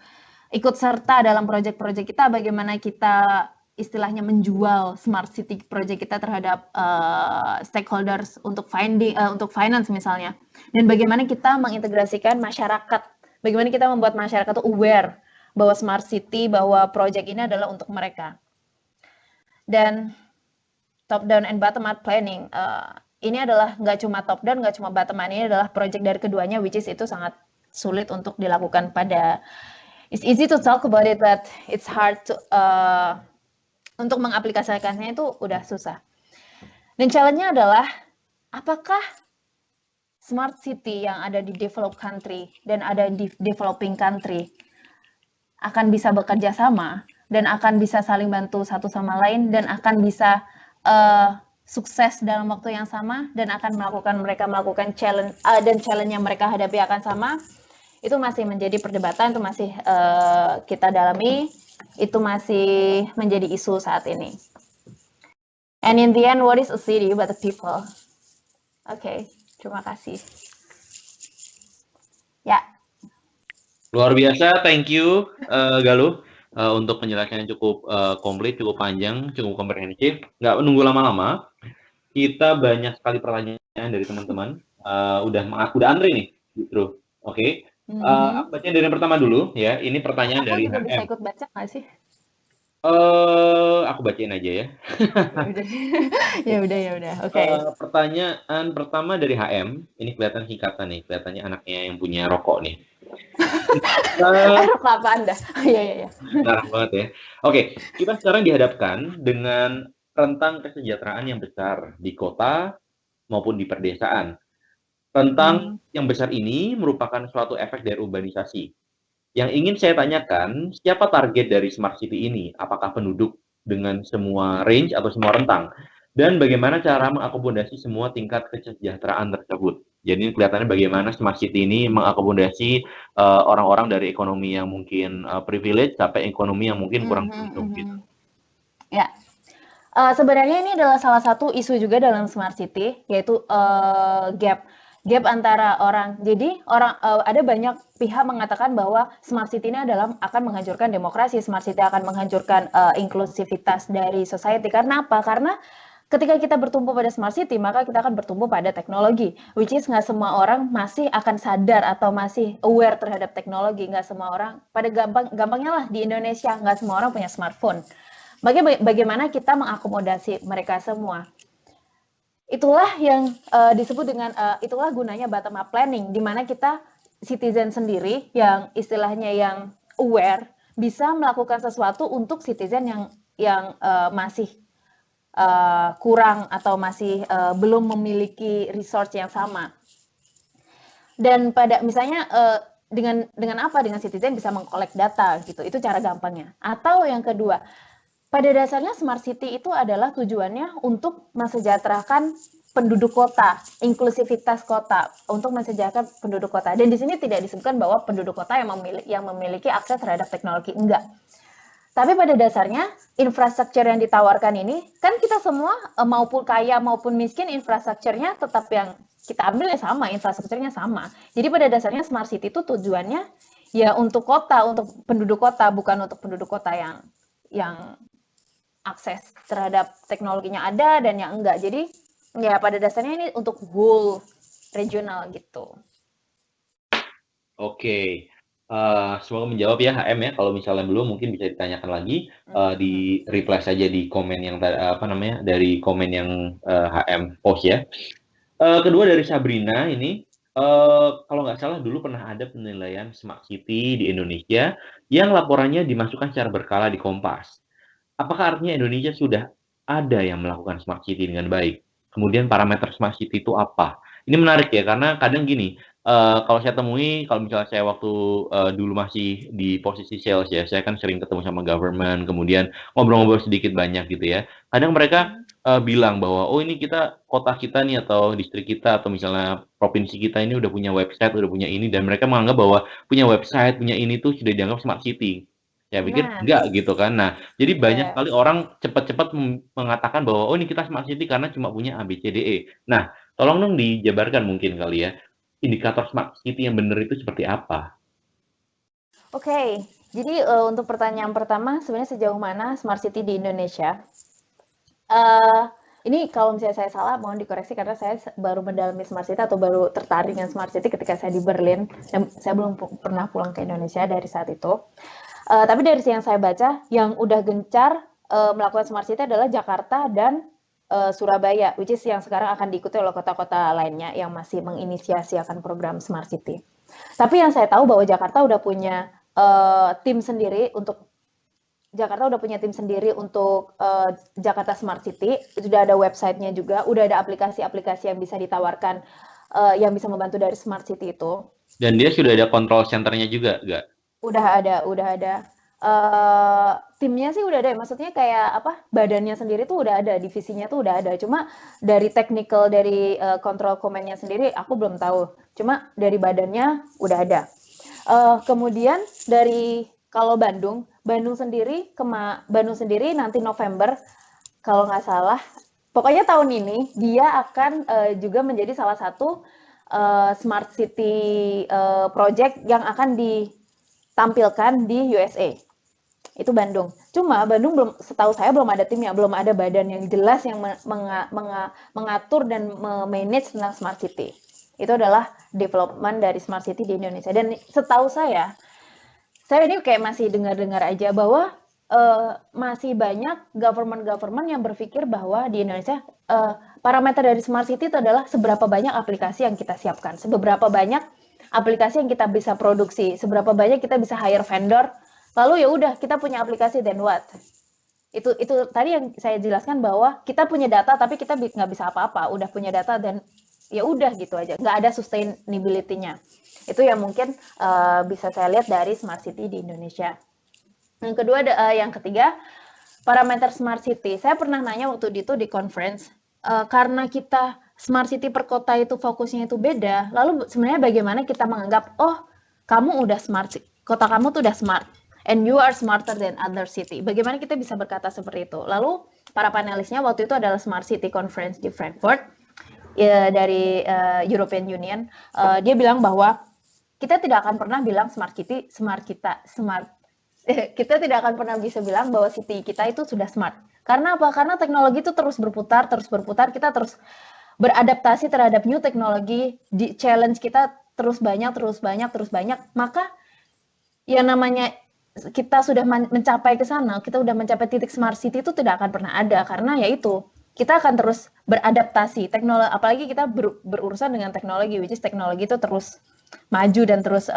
ikut serta dalam proyek-proyek kita, bagaimana kita istilahnya menjual smart city project kita terhadap stakeholders untuk finance misalnya, dan bagaimana kita mengintegrasikan masyarakat, bagaimana kita membuat masyarakat itu aware bahwa smart city, bahwa project ini adalah untuk mereka. Dan top down and bottom up planning, ini adalah nggak cuma top down, nggak cuma bottom up, ini adalah project dari keduanya, which is itu sangat sulit untuk dilakukan it's easy to talk about it, but it's hard to untuk mengaplikasikannya itu udah susah. Dan challenge-nya adalah apakah smart city yang ada di developed country dan ada di developing country akan bisa bekerja sama dan akan bisa saling bantu satu sama lain dan akan bisa sukses dalam waktu yang sama dan akan melakukan challenge dan challenge yang mereka hadapi akan sama. Itu masih menjadi perdebatan, itu masih kita dalami, itu masih menjadi isu saat ini. And in the end, what is a city but the people? Oke, terima kasih. Ya. Luar biasa, thank you Galuh untuk penjelasan yang cukup komplit, cukup panjang, cukup komprehensif. Nggak menunggu lama-lama, kita banyak sekali pertanyaan dari teman-teman. Udah antri nih, justru. Oke. Aku baca dari yang pertama dulu ya. Ini pertanyaan dari HM. Bisa HM. ikut baca nggak sih? Aku bacain aja ya. Ya udah. Oke. Pertanyaan pertama dari HM. Ini kelihatan singkatan nih. Kelihatannya anaknya yang punya rokok nih. Rokok apa Anda? Iya. Narang banget ya. Oke, kita sekarang dihadapkan dengan rentang kesejahteraan yang besar di kota maupun di perdesaan. Tentang yang besar ini merupakan suatu efek dari urbanisasi. Yang ingin saya tanyakan, siapa target dari smart city ini? Apakah penduduk dengan semua range atau semua rentang? Dan bagaimana cara mengakomodasi semua tingkat kesejahteraan tersebut? Jadi kelihatannya bagaimana smart city ini mengakomodasi orang-orang dari ekonomi yang mungkin privilege sampai ekonomi yang mungkin kurang beruntung gitu. Ya. Sebenarnya ini adalah salah satu isu juga dalam smart city, yaitu gap antara orang. Jadi ada banyak pihak mengatakan bahwa smart city ini akan menghancurkan demokrasi, smart city akan menghancurkan inklusivitas dari society. Karena apa? Karena ketika kita bertumpu pada smart city, maka kita akan bertumpu pada teknologi, which is nggak semua orang masih akan sadar atau masih aware terhadap teknologi. Nggak semua orang, pada gampangnya lah di Indonesia, nggak semua orang punya smartphone. Bagaimana kita mengakomodasi mereka semua? Itulah yang disebut dengan itulah gunanya bottom up planning, di mana kita citizen sendiri yang istilahnya yang aware bisa melakukan sesuatu untuk citizen yang masih kurang atau masih belum memiliki resource yang sama. Dan pada misalnya dengan apa? Dengan citizen bisa mengkolek data gitu. Itu cara gampangnya. Atau yang kedua, pada dasarnya smart city itu adalah tujuannya untuk mensejahterakan penduduk kota, inklusivitas kota, untuk mensejahterakan penduduk kota. Dan di sini tidak disebutkan bahwa penduduk kota yang memiliki akses terhadap teknologi, enggak. Tapi pada dasarnya infrastruktur yang ditawarkan ini kan kita semua maupun kaya maupun miskin infrastrukturnya tetap yang kita ambil ya sama, infrastrukturnya sama. Jadi pada dasarnya smart city itu tujuannya ya untuk kota, untuk penduduk kota, bukan untuk penduduk kota yang akses terhadap teknologinya ada dan yang enggak. Jadi ya pada dasarnya ini untuk whole regional gitu. Oke, semoga menjawab ya HM ya. Kalau misalnya belum mungkin bisa ditanyakan lagi, di reply saja di komen yang apa namanya dari komen yang HM post ya. Kedua dari Sabrina ini, kalau nggak salah dulu pernah ada penilaian Smart City di Indonesia yang laporannya dimasukkan secara berkala di Kompas. Apakah artinya Indonesia sudah ada yang melakukan Smart City dengan baik? Kemudian parameter Smart City itu apa? Ini menarik ya, karena kadang gini, kalau saya temui, kalau misalnya saya waktu dulu masih di posisi sales ya, saya kan sering ketemu sama government, kemudian ngobrol-ngobrol sedikit banyak gitu ya. Kadang mereka bilang bahwa, oh ini kota kita nih, atau distrik kita, atau misalnya provinsi kita ini udah punya website, udah punya ini, dan mereka menganggap bahwa punya website, punya ini tuh sudah dianggap Smart City. Saya pikir Nah, enggak gitu kan. Nah, jadi banyak ya. sekali orang cepat-cepat mengatakan bahwa, oh ini kita Smart City karena cuma punya A, B, C, D, E. Nah, tolong dong dijabarkan mungkin kali ya, indikator Smart City yang benar itu seperti apa? Oke, jadi untuk pertanyaan pertama, sebenarnya sejauh mana smart city di Indonesia? Ini kalau misalnya saya salah, mohon dikoreksi karena saya baru mendalami smart city atau baru tertarik dengan smart city ketika saya di Berlin. Dan saya belum pernah pulang ke Indonesia dari saat itu. Tapi dari yang saya baca, yang udah gencar melakukan smart city adalah Jakarta dan Surabaya, which is yang sekarang akan diikuti oleh kota-kota lainnya yang masih menginisiasi akan program smart city. Tapi yang saya tahu bahwa Jakarta udah punya tim sendiri untuk Jakarta Smart City. Sudah ada websitenya juga, udah ada aplikasi-aplikasi yang bisa ditawarkan, yang bisa membantu dari Smart City itu. Dan dia sudah ada control centernya juga, nggak? Udah ada. Timnya sih udah ada, maksudnya kayak apa? Badannya sendiri tuh udah ada, divisinya tuh udah ada. Cuma dari technical dari control command-nya sendiri aku belum tahu. Cuma dari badannya udah ada. Kemudian dari kalau Bandung sendiri nanti November kalau nggak salah, pokoknya tahun ini dia akan juga menjadi salah satu smart city project yang akan ditampilkan di USA. Itu Bandung. Cuma Bandung belum, setahu saya belum ada timnya, belum ada badan yang jelas yang mengatur dan memanage tentang smart city. Itu adalah development dari smart city di Indonesia. Dan setahu saya ini kayak masih dengar-dengar aja bahwa masih banyak government yang berpikir bahwa di Indonesia parameter dari smart city itu adalah seberapa banyak aplikasi yang kita siapkan, seberapa banyak aplikasi yang kita bisa produksi, seberapa banyak kita bisa hire vendor, lalu ya udah kita punya aplikasi then what? Itu tadi yang saya jelaskan bahwa kita punya data tapi kita nggak bisa apa-apa, udah punya data dan ya udah gitu aja, nggak ada sustainability-nya. Itu yang mungkin bisa saya lihat dari smart city di Indonesia. Yang kedua, yang ketiga, parameter smart city. Saya pernah nanya waktu itu di conference, karena kita smart city per kota itu fokusnya itu beda, lalu sebenarnya bagaimana kita menganggap, oh kamu udah smart, kota kamu tuh udah smart, and you are smarter than other city. Bagaimana kita bisa berkata seperti itu? Lalu para panelisnya waktu itu adalah Smart City Conference di Frankfurt, ya, dari European Union. Dia bilang bahwa kita tidak akan pernah bilang kita tidak akan pernah bisa bilang bahwa city kita itu sudah smart. Karena apa? Karena teknologi itu terus berputar, kita terus beradaptasi terhadap new teknologi, di challenge kita terus banyak, maka ya namanya kita sudah mencapai ke sana, kita sudah mencapai titik smart city itu tidak akan pernah ada, karena ya itu, kita akan terus beradaptasi teknologi, apalagi kita berurusan dengan teknologi, which is teknologi itu terus maju dan terus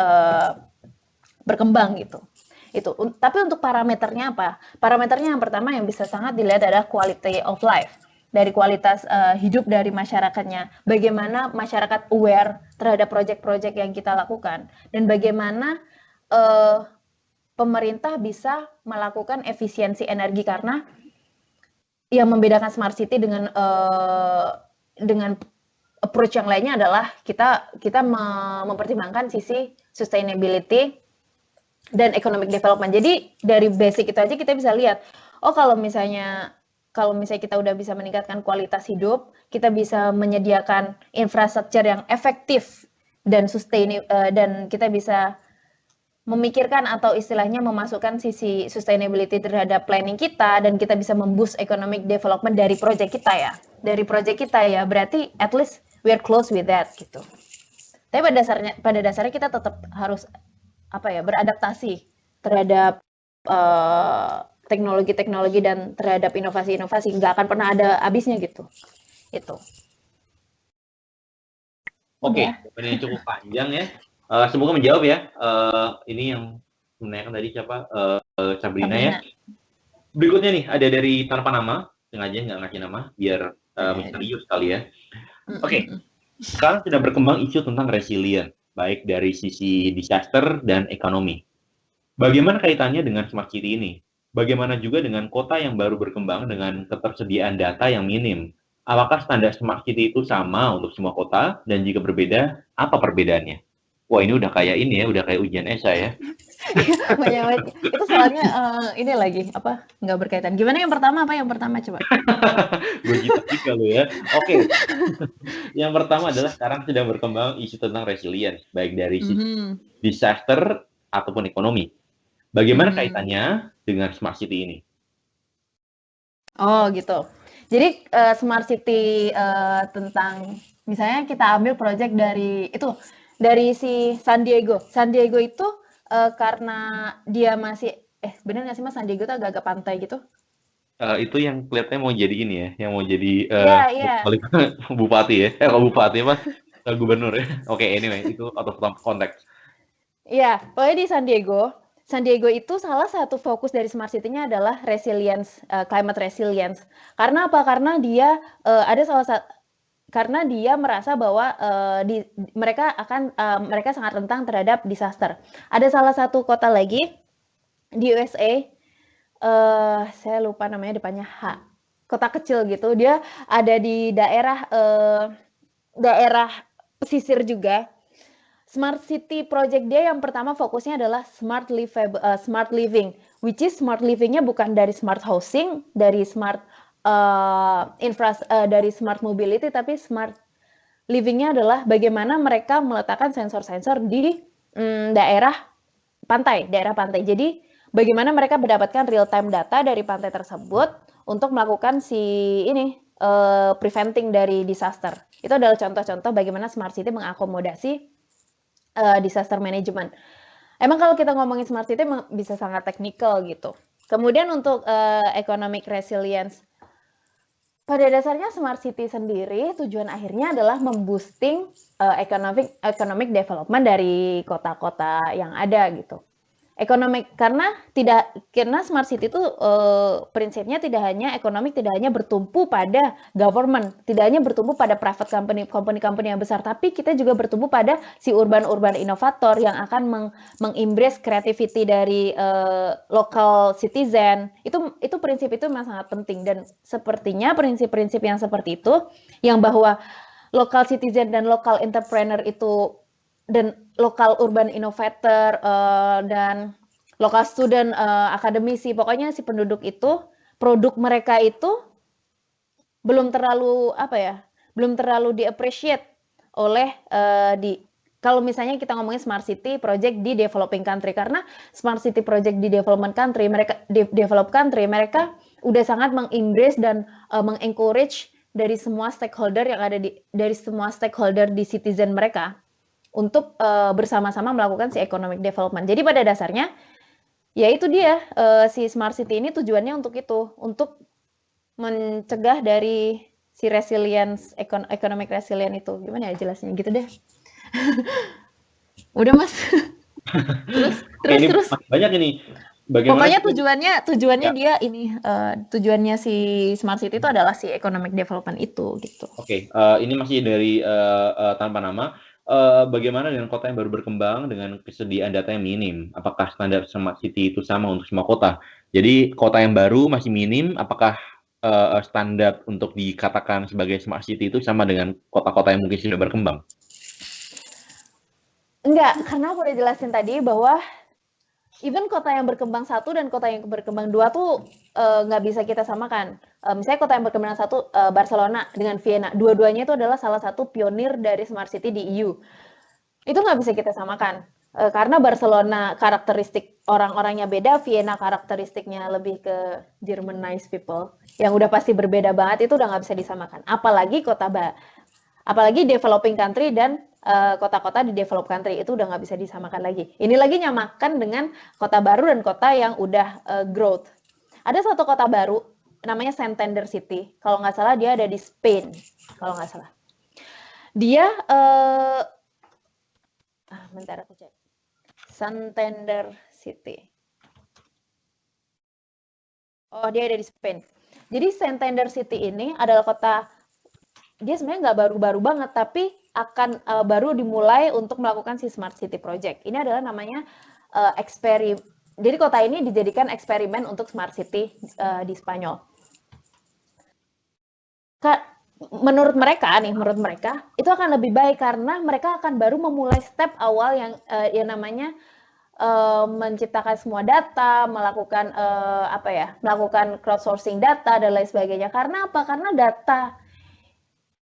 berkembang gitu. Itu. Tapi untuk parameternya apa? Parameternya yang pertama yang bisa sangat dilihat adalah quality of life. Dari kualitas hidup dari masyarakatnya. Bagaimana masyarakat aware terhadap proyek-proyek yang kita lakukan. Dan bagaimana pemerintah bisa melakukan efisiensi energi, karena yang membedakan smart city dengan approach yang lainnya adalah kita mempertimbangkan sisi sustainability, dan economic development. Jadi dari basic itu aja kita bisa lihat, oh kalau misalnya kita udah bisa meningkatkan kualitas hidup, kita bisa menyediakan infrastruktur yang efektif dan dan kita bisa memikirkan atau istilahnya memasukkan sisi sustainability terhadap planning kita, dan kita bisa memboost economic development dari project kita ya. Dari project kita ya, berarti at least we're close with that gitu. Tapi pada dasarnya kita tetap harus beradaptasi terhadap teknologi-teknologi dan terhadap inovasi-inovasi. Nggak akan pernah ada habisnya gitu. Itu. Oke, jawabannya cukup panjang ya. Semoga menjawab ya. Ini yang menanyakan tadi siapa? Sabrina ya. Berikutnya nih ada dari tanpa nama, sengaja nggak ngasih nama biar misterius kali ya. Oke, sekarang sudah berkembang isu tentang resilient, baik dari sisi disaster dan ekonomi. Bagaimana kaitannya dengan smart city ini? Bagaimana juga dengan kota yang baru berkembang dengan ketersediaan data yang minim? Apakah standar smart city itu sama untuk semua kota? Dan jika berbeda, apa perbedaannya? Wah, ini udah kayak ini ya, udah kayak ujian esai ya. Itu soalnya ini lagi nggak berkaitan. Gimana yang pertama? Apa yang pertama coba? Gue jika lo ya. Oke. Yang pertama adalah sekarang sedang berkembang isu tentang resilience, baik dari sisi disaster ataupun ekonomi. Bagaimana kaitannya dengan smart city ini? Oh gitu. Jadi smart city tentang misalnya kita ambil project dari si San Diego. San Diego itu karena dia masih bener nggak sih Mas, San Diego tuh agak-agak pantai gitu? Itu yang kelihatannya mau jadi ini ya, yang mau jadi bupati ya, bupati apa? Gubernur ya. Oke, anyway, itu out of konteks. Iya, pokoknya di San Diego itu salah satu fokus dari smart city-nya adalah resilience, climate resilience. Karena apa? Karena dia karena dia merasa bahwa mereka sangat rentan terhadap disaster. Ada salah satu kota lagi di USA, saya lupa namanya, depannya H. Kota kecil gitu, dia ada di daerah pesisir juga. Smart City project dia yang pertama fokusnya adalah smart living, which is smart livingnya bukan dari smart housing, dari smart dari smart mobility, tapi smart livingnya adalah bagaimana mereka meletakkan sensor-sensor di daerah pantai. Jadi bagaimana mereka mendapatkan real time data dari pantai tersebut untuk melakukan preventing dari disaster. Itu adalah contoh-contoh bagaimana smart city mengakomodasi disaster management. Emang kalau kita ngomongin smart city bisa sangat teknikal gitu. Kemudian untuk economic resilience, pada dasarnya smart city sendiri tujuan akhirnya adalah memboosting economic development dari kota-kota yang ada gitu. Karena smart city itu prinsipnya tidak hanya bertumpu pada government, tidak hanya bertumpu pada private company yang besar, tapi kita juga bertumpu pada si urban inovator yang akan mengembrace creativity dari local citizen. Itu prinsip itu memang sangat penting, dan sepertinya prinsip-prinsip yang seperti itu, yang bahwa local citizen dan local entrepreneur itu, dan lokal urban innovator dan lokal student akademisi, pokoknya si penduduk itu, produk mereka itu belum terlalu di-appreciate oleh kalau misalnya kita ngomongin smart city project di developing country, karena smart city project di development country, mereka udah sangat mengembrace dan mengencourage dari semua stakeholder yang ada dari semua stakeholder di citizen mereka untuk bersama-sama melakukan si economic development. Jadi pada dasarnya, ya itu dia, si smart city ini tujuannya untuk itu, untuk mencegah dari si resilience, economic resilience itu. Gimana ya jelasnya gitu deh. Udah Mas. terus. Banyak ini. Pokoknya tujuannya dia ini, tujuannya si smart city itu adalah si economic development itu gitu. Oke, ini masih dari tanpa nama. Bagaimana dengan kota yang baru berkembang dengan kesediaan data yang minim? Apakah standar smart city itu sama untuk semua kota? Jadi kota yang baru masih minim, apakah standar untuk dikatakan sebagai smart city itu sama dengan kota-kota yang mungkin sudah berkembang? Enggak, karena aku udah jelasin tadi bahwa even kota yang berkembang 1 dan kota yang berkembang 2 tuh nggak bisa kita samakan. Misalnya kota yang berkembang 1 Barcelona dengan Vienna, dua-duanya itu adalah salah satu pionir dari smart city di EU. Itu nggak bisa kita samakan. Karena Barcelona karakteristik orang-orangnya beda, Vienna karakteristiknya lebih ke Germanized people, yang udah pasti berbeda banget, itu udah nggak bisa disamakan. Apalagi developing country dan kota-kota di develop country itu udah nggak bisa disamakan lagi. Ini lagi nyamakan dengan kota baru dan kota yang udah growth. Ada satu kota baru namanya Santander City. Kalau nggak salah dia ada di Spain. Kalau nggak salah. Dia bentar aku cek. Santander City. Oh, dia ada di Spain. Jadi Santander City ini adalah kota, dia sebenarnya nggak baru-baru banget, tapi akan baru dimulai untuk melakukan si Smart City Project. Ini adalah namanya eksperimen. Jadi kota ini dijadikan eksperimen untuk Smart City di Spanyol. Menurut mereka itu akan lebih baik karena mereka akan baru memulai step awal yang namanya menciptakan semua data, melakukan melakukan crowdsourcing data dan lain sebagainya. Karena apa?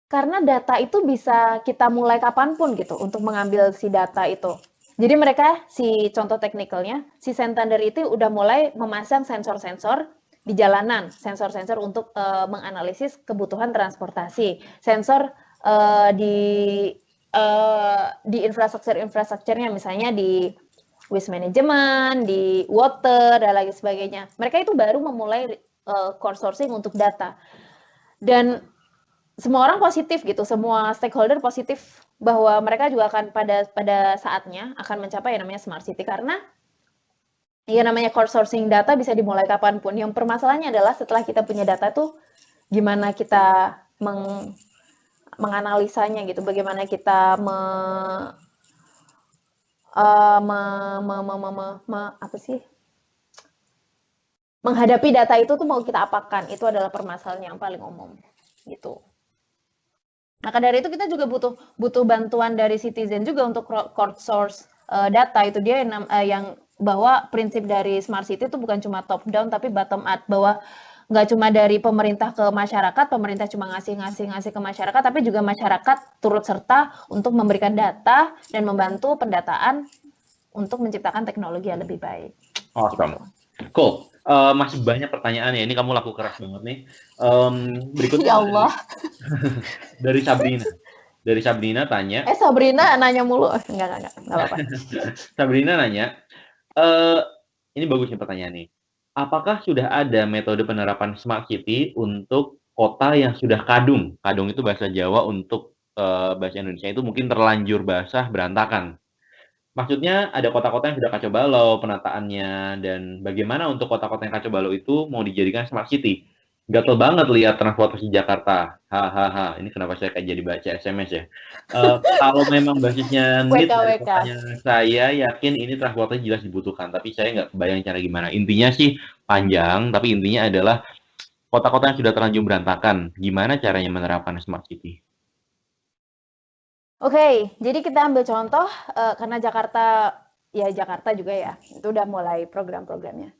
Karena data itu bisa kita mulai kapanpun gitu untuk mengambil si data itu. Jadi mereka, si contoh teknikalnya, si Santander itu udah mulai memasang sensor-sensor di jalanan, sensor-sensor untuk menganalisis kebutuhan transportasi, sensor di infrastrukturnya, misalnya di waste management, di water, dan lain sebagainya. Mereka itu baru memulai crowdsourcing untuk data. Dan semua orang positif gitu, semua stakeholder positif bahwa mereka juga akan pada saatnya akan mencapai yang namanya smart city karena ya namanya crowdsourcing data bisa dimulai kapanpun. Yang permasalahannya adalah setelah kita punya data tuh gimana kita menganalisanya gitu, bagaimana kita menghadapi data itu tuh mau kita apakan, itu adalah permasalahan yang paling umum gitu. Maka dari itu kita juga butuh bantuan dari citizen juga untuk crowdsource data. Itu dia yang bahwa prinsip dari smart city itu bukan cuma top down tapi bottom up, bahwa nggak cuma dari pemerintah ke masyarakat, pemerintah cuma ngasih ke masyarakat, tapi juga masyarakat turut serta untuk memberikan data dan membantu pendataan untuk menciptakan teknologi yang lebih baik. Awesome. Cool. Masih banyak pertanyaan ya. Ini kamu laku keras banget nih. Berikutnya ya Allah. Dari Sabrina. Dari Sabrina tanya. Sabrina nanya mulu. Enggak apa-apa. Sabrina nanya. Ini bagus nih pertanyaan nih. Apakah sudah ada metode penerapan smart city untuk kota yang sudah kadung? Kadung itu bahasa Jawa, untuk bahasa Indonesia itu mungkin terlanjur basah, berantakan. Maksudnya ada kota-kota yang sudah kacau balau penataannya, dan bagaimana untuk kota-kota yang kacau balau itu mau dijadikan smart city. Gatel banget lihat transportasi Jakarta. Hahaha, ini kenapa saya kayak jadi baca SMS ya. Kalau memang basisnya need dari kotanya, saya yakin ini transportasi jelas dibutuhkan, tapi saya nggak kebayang cara gimana. Intinya sih panjang, tapi intinya adalah kota-kota yang sudah terlanjur berantakan, gimana caranya menerapkan smart city? Oke, jadi kita ambil contoh karena Jakarta juga ya, itu udah mulai program-programnya.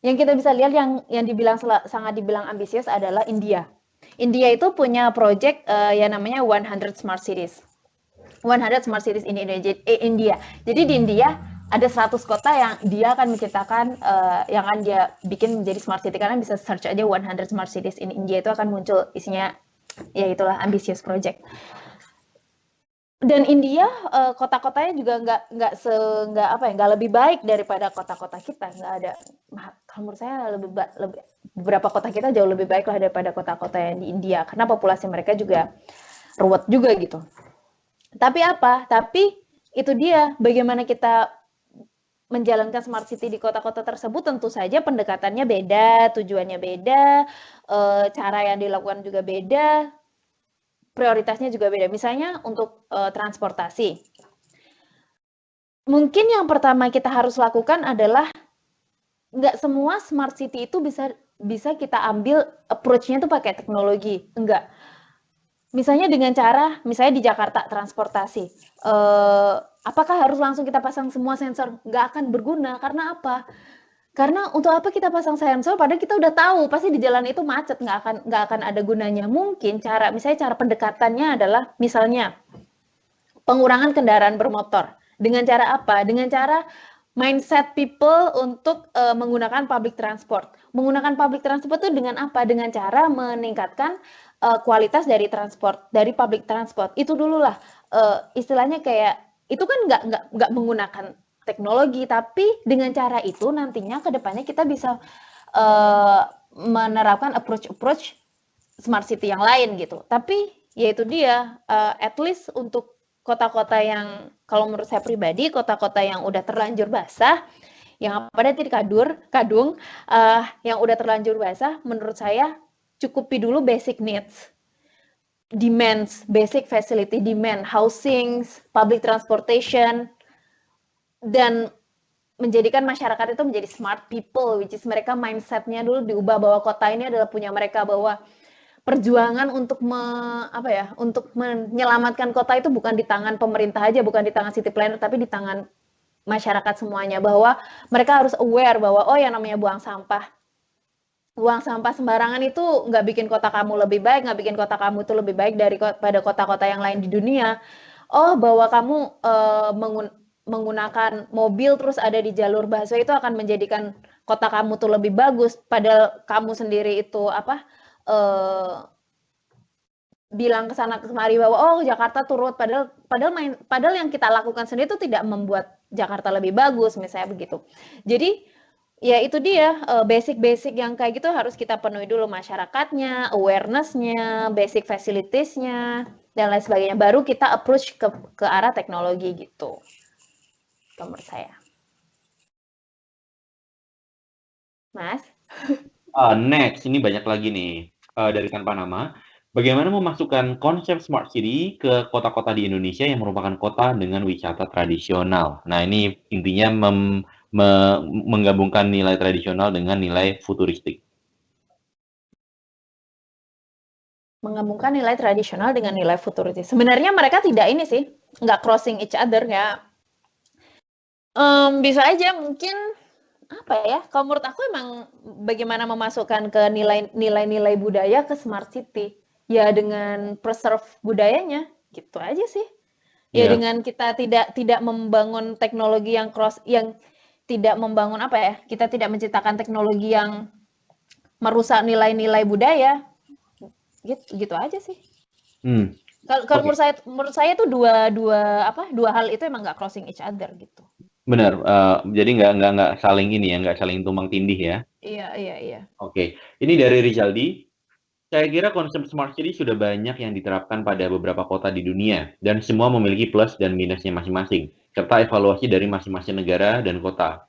Yang kita bisa lihat yang sangat dibilang ambisius adalah India. India itu punya project yang namanya 100 Smart Cities. 100 Smart Cities in India. Jadi di India ada 100 kota yang dia akan menciptakan, yang akan dia bikin menjadi smart city. Karena bisa search aja 100 Smart Cities in India, itu akan muncul isinya, ya itulah ambisius project. Dan India kota-kotanya juga nggak lebih baik daripada kota-kota kita. Nggak ada, kalau menurut saya beberapa kota kita jauh lebih baik lah daripada kota-kota yang di India karena populasi mereka juga ruwet juga gitu. Tapi itu dia, bagaimana kita menjalankan smart city di kota-kota tersebut. Tentu saja pendekatannya beda, tujuannya beda, cara yang dilakukan juga beda, prioritasnya juga beda. Misalnya untuk transportasi. Mungkin yang pertama kita harus lakukan adalah nggak semua smart city itu bisa kita ambil approach-nya itu pakai teknologi. Enggak. Misalnya dengan cara, misalnya di Jakarta transportasi. Apakah harus langsung kita pasang semua sensor? Nggak akan berguna, karena apa? Karena untuk apa kita pasang sensor padahal kita udah tahu pasti di jalan itu macet, nggak akan ada gunanya. Mungkin misalnya cara pendekatannya adalah misalnya pengurangan kendaraan bermotor. Dengan cara apa? Dengan cara mindset people untuk menggunakan public transport. Menggunakan public transport itu dengan apa? Dengan cara meningkatkan kualitas dari public transport. Itu dulu lah istilahnya kayak itu kan nggak menggunakan teknologi, tapi dengan cara itu nantinya kedepannya kita bisa menerapkan approach smart city yang lain gitu. Tapi yaitu dia at least untuk kota-kota yang kalau menurut saya pribadi kota-kota yang udah terlanjur basah, yang pada titik kadung yang udah terlanjur basah, menurut saya cukupi dulu basic needs, demands, basic facility demand, housing, public transportation, dan menjadikan masyarakat itu menjadi smart people, which is mereka mindsetnya dulu diubah bahwa kota ini adalah punya mereka, bahwa perjuangan untuk untuk menyelamatkan kota itu bukan di tangan pemerintah aja, bukan di tangan city planner, tapi di tangan masyarakat semuanya, bahwa mereka harus aware bahwa oh yang namanya buang sampah sembarangan itu nggak bikin kota kamu lebih baik, nggak bikin kota kamu itu lebih baik daripada kota-kota yang lain di dunia. Oh, bahwa kamu menggunakan mobil terus ada di jalur busway itu akan menjadikan kota kamu tuh lebih bagus, padahal kamu sendiri itu bilang ke sana kemari bahwa oh Jakarta turut, padahal yang kita lakukan sendiri itu tidak membuat Jakarta lebih bagus, misalnya begitu. Jadi ya itu dia basic-basic yang kayak gitu harus kita penuhi dulu, masyarakatnya, awareness-nya, basic facilities-nya dan lain sebagainya, baru kita approach ke arah teknologi gitu menurut saya. Mas? Next, ini banyak lagi nih dari tanpa nama. Bagaimana memasukkan konsep smart city ke kota-kota di Indonesia yang merupakan kota dengan wisata tradisional? Nah, ini intinya menggabungkan nilai tradisional dengan nilai futuristik. Menggabungkan nilai tradisional dengan nilai futuristik. Sebenarnya mereka tidak ini sih, nggak crossing each other ya. Bisa aja mungkin apa ya? Kalau menurut aku emang bagaimana memasukkan ke nilai-nilai budaya ke smart city, ya dengan preserve budayanya, gitu aja sih. Ya Ya, dengan kita tidak membangun teknologi yang tidak membangun apa ya? Kita tidak menciptakan teknologi yang merusak nilai-nilai budaya. Gitu aja sih. Kalau oke. menurut saya itu dua hal itu emang nggak crossing each other gitu. Benar. Jadi nggak saling ini ya, nggak saling tumbang tindih ya. Iya. Oke, ini dari Rizaldi. Saya kira konsep smart city sudah banyak yang diterapkan pada beberapa kota di dunia, dan semua memiliki plus dan minusnya masing-masing, serta evaluasi dari masing-masing negara dan kota.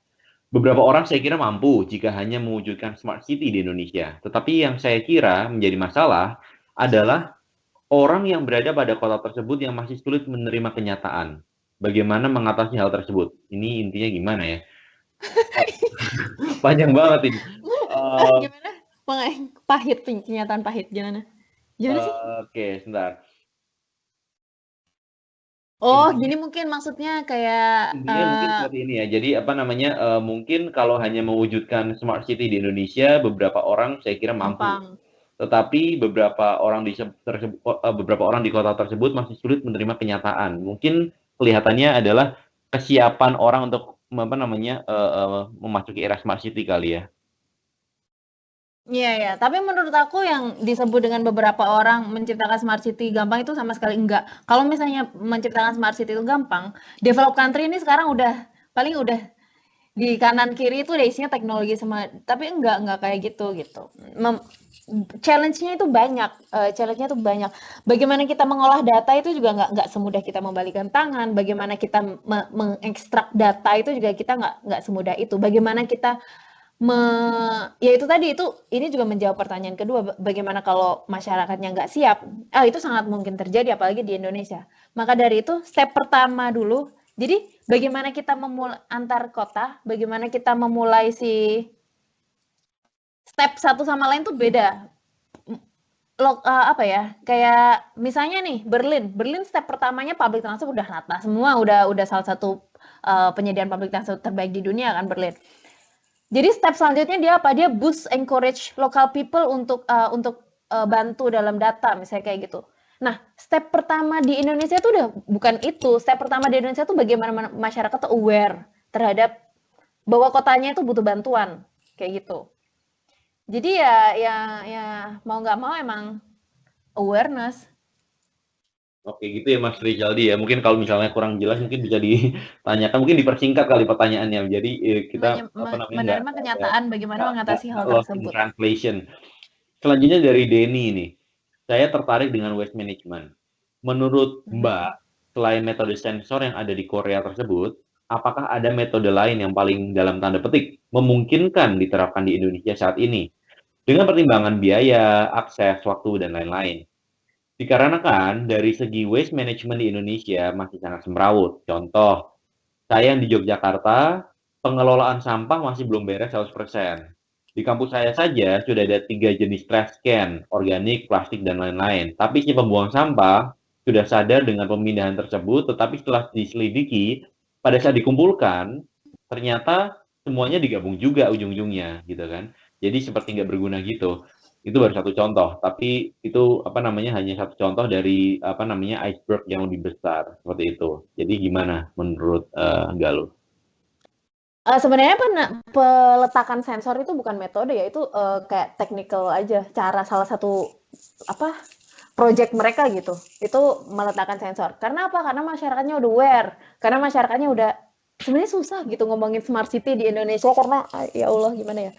Beberapa orang saya kira mampu jika hanya mewujudkan smart city di Indonesia. Tetapi yang saya kira menjadi masalah adalah orang yang berada pada kota tersebut yang masih sulit menerima kenyataan. Bagaimana mengatasi hal tersebut? Ini intinya gimana ya? Panjang banget ini. Gimana? Pahit, kenyataan pahit gimana? Gimana sih? Oke, sebentar. Oh, Intinya gini mungkin maksudnya kayak Intinya mungkin seperti ini ya. Jadi apa namanya? Mungkin kalau hanya mewujudkan smart city di Indonesia, beberapa orang saya kira mampu. gampang. Tetapi beberapa orang di kota tersebut masih sulit menerima kenyataan. Mungkin kelihatannya adalah kesiapan orang untuk apa namanya memasuki era smart city kali ya. Iya. Tapi menurut aku yang disebut dengan beberapa orang menciptakan smart city gampang itu sama sekali enggak. Kalau misalnya menciptakan smart city itu gampang, develop country ini sekarang paling udah di kanan kiri itu udah isinya teknologi semua, tapi enggak kayak gitu. Challenge-nya itu banyak, challenge-nya itu banyak. Bagaimana kita mengolah data itu juga nggak semudah kita membalikan tangan. Bagaimana kita mengekstrak data itu juga kita nggak semudah itu. Bagaimana kita ya itu tadi ini juga menjawab pertanyaan kedua, bagaimana kalau masyarakatnya nggak siap? Itu sangat mungkin terjadi apalagi di Indonesia. Maka dari itu step pertama dulu. Jadi bagaimana kita memulai antar kota, bagaimana kita memulai step satu sama lain tuh beda. apa ya, kayak misalnya nih Berlin step pertamanya public transport udah rata semua, udah salah satu penyediaan public transport terbaik di dunia kan Berlin. Jadi step selanjutnya dia apa? Dia boost encourage local people untuk bantu dalam data misalnya kayak gitu. Nah, step pertama di Indonesia tuh udah bukan itu. Step pertama di Indonesia tuh bagaimana masyarakat tuh aware terhadap bahwa kotanya itu butuh bantuan kayak gitu. Jadi ya mau nggak mau emang awareness. Oke, gitu ya Mas Rizaldi ya. Mungkin kalau misalnya kurang jelas mungkin bisa ditanyakan, mungkin dipersingkat kali pertanyaannya. Jadi kita apa namanya Menerima kenyataan bagaimana mengatasi hal nggak lost in tersebut. translation. Selanjutnya dari Denny ini, saya tertarik dengan waste management. Menurut Mbak, selain metode sensor yang ada di Korea tersebut, apakah ada metode lain yang paling dalam tanda petik memungkinkan diterapkan di Indonesia saat ini dengan pertimbangan biaya, akses, waktu, dan lain-lain? Dikarenakan dari segi waste management di Indonesia masih sangat semrawut. Contoh, saya yang di Yogyakarta, pengelolaan sampah masih belum beres 100%. Di kampus saya saja sudah ada 3 jenis trash can, organik, plastik, dan lain-lain. Tapi si pembuang sampah sudah sadar dengan pemindahan tersebut, tetapi setelah diselidiki, pada saat dikumpulkan, ternyata semuanya digabung juga ujung-ujungnya, gitu kan. Jadi seperti nggak berguna gitu. Itu baru satu contoh, tapi itu apa namanya hanya satu contoh dari apa namanya iceberg yang lebih besar seperti itu. Jadi gimana menurut Galuh? Sebenarnya peletakan sensor itu bukan metode ya, itu kayak technical aja, cara salah satu apa project mereka gitu. Itu meletakkan sensor. Karena apa? Karena masyarakatnya udah aware, karena masyarakatnya udah sebenarnya susah gitu ngomongin smart city di Indonesia karena ya Allah gimana ya.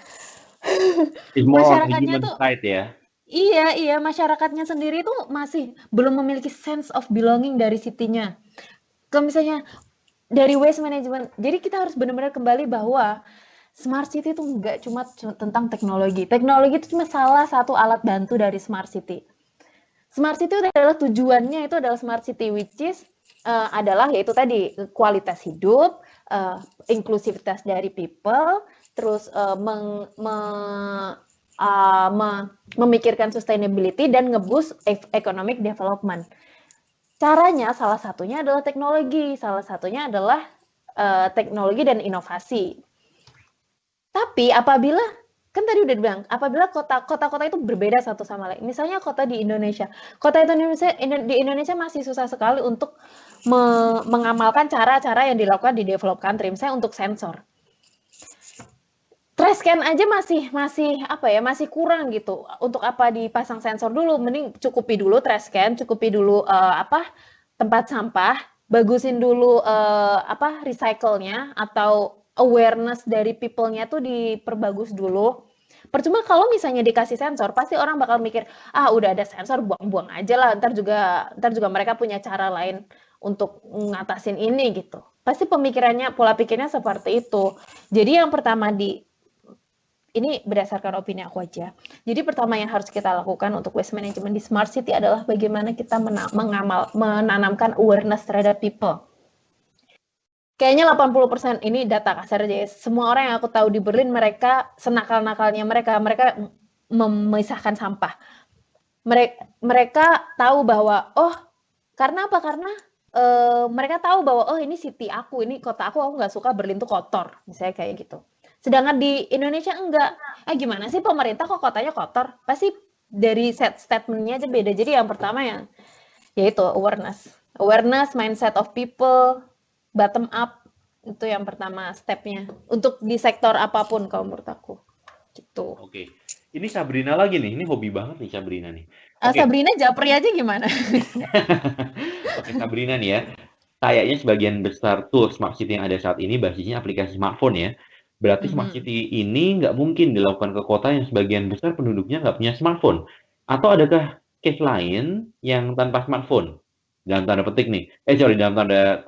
It's more on the Masyarakatnya human tuh side ya. iya, masyarakatnya sendiri tuh masih belum memiliki sense of belonging dari city-nya. Kalau misalnya dari waste management, jadi kita harus benar-benar kembali bahwa smart city itu nggak cuma tentang teknologi. Teknologi itu cuma salah satu alat bantu dari smart city. Smart city itu adalah tujuannya itu adalah smart city, which is adalah yaitu tadi kualitas hidup, inklusivitas dari people, terus memikirkan sustainability dan ngeboost economic development. Caranya salah satunya adalah teknologi, salah satunya adalah teknologi dan inovasi. Tapi apabila kan tadi udah dibilang, apabila kota-kota itu berbeda satu sama lain. Misalnya kota di Indonesia. Kota di Indonesia masih susah sekali untuk mengamalkan cara-cara yang dilakukan di developed country, misalnya untuk sensor. Trash can aja masih apa ya, masih kurang gitu. Untuk apa dipasang sensor dulu, mending cukupi dulu trash can, cukupi dulu tempat sampah, bagusin dulu recycle-nya atau awareness dari people-nya tuh diperbagus dulu. Percuma kalau misalnya dikasih sensor, pasti orang bakal mikir, ah udah ada sensor, buang-buang aja lah, ntar juga mereka punya cara lain untuk ngatasin ini gitu. Pasti pemikirannya, pola pikirnya seperti itu. Jadi yang pertama ini berdasarkan opini aku aja. Jadi pertama yang harus kita lakukan untuk waste management di smart city adalah bagaimana kita menanamkan awareness terhadap people. Kayaknya 80% ini data kasar aja ya. Semua orang yang aku tahu di Berlin, mereka senakal-nakalnya mereka memisahkan sampah. Mereka tahu bahwa, oh karena apa? Karena mereka tahu bahwa, oh ini city aku, ini kota aku nggak suka Berlin tuh kotor. Misalnya kayak gitu. Sedangkan di Indonesia enggak. Gimana sih pemerintah kok kotanya kotor? Pasti dari statement-nya aja beda. Jadi yang pertama yaitu awareness. Awareness, mindset of people, bottom up. Itu yang pertama step-nya. Untuk di sektor apapun kalau menurut aku. Gitu. Oke. Ini Sabrina lagi nih. Ini hobi banget nih Sabrina nih. Oke. Sabrina japri aja gimana? Oke, Sabrina nih ya. Kayaknya sebagian besar tool smart city yang ada saat ini basisnya aplikasi smartphone ya. Berarti smart city ini nggak mungkin dilakukan ke kota yang sebagian besar penduduknya nggak punya smartphone. Atau adakah case lain yang tanpa smartphone? Dalam tanda petik nih. Dalam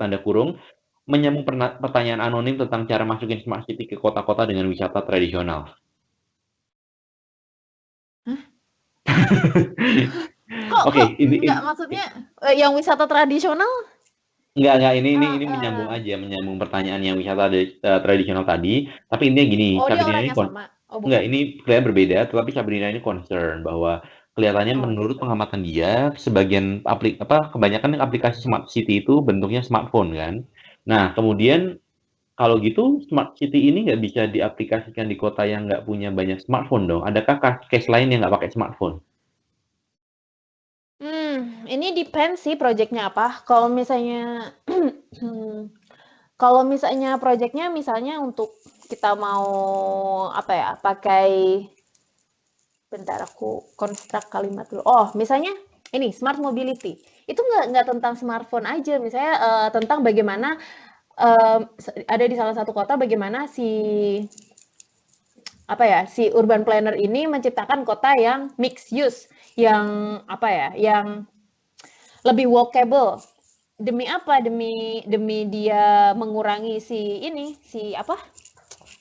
tanda kurung. Menyambung pertanyaan anonim tentang cara masukin smart city ke kota-kota dengan wisata tradisional. Oke, ini maksudnya yang wisata tradisional? Enggak, ini menyambung pertanyaan yang wisata tradisional tadi, tapi intinya gini, Oh, dia Sabrina ini orangnya sama? Oh, enggak, bukan. ini kalian berbeda, tetapi Sabrina ini concern bahwa kelihatannya Oh menurut gitu. pengamatan dia, kebanyakan aplikasi smart city itu bentuknya smartphone kan. Nah, kemudian kalau gitu smart city ini nggak bisa diaplikasikan di kota yang nggak punya banyak smartphone dong. Adakah case lain yang nggak pakai smartphone? Ini depends sih projeknya apa. Kalau misalnya kalau misalnya projeknya misalnya untuk kita mau apa ya, pakai bentar aku construct kalimat dulu. Oh, misalnya ini smart mobility. Itu nggak tentang smartphone aja, misalnya tentang bagaimana ada di salah satu kota bagaimana si apa ya si urban planner ini menciptakan kota yang mixed use, yang apa ya, yang lebih walkable. Demi apa? Demi demi dia mengurangi si ini, si apa?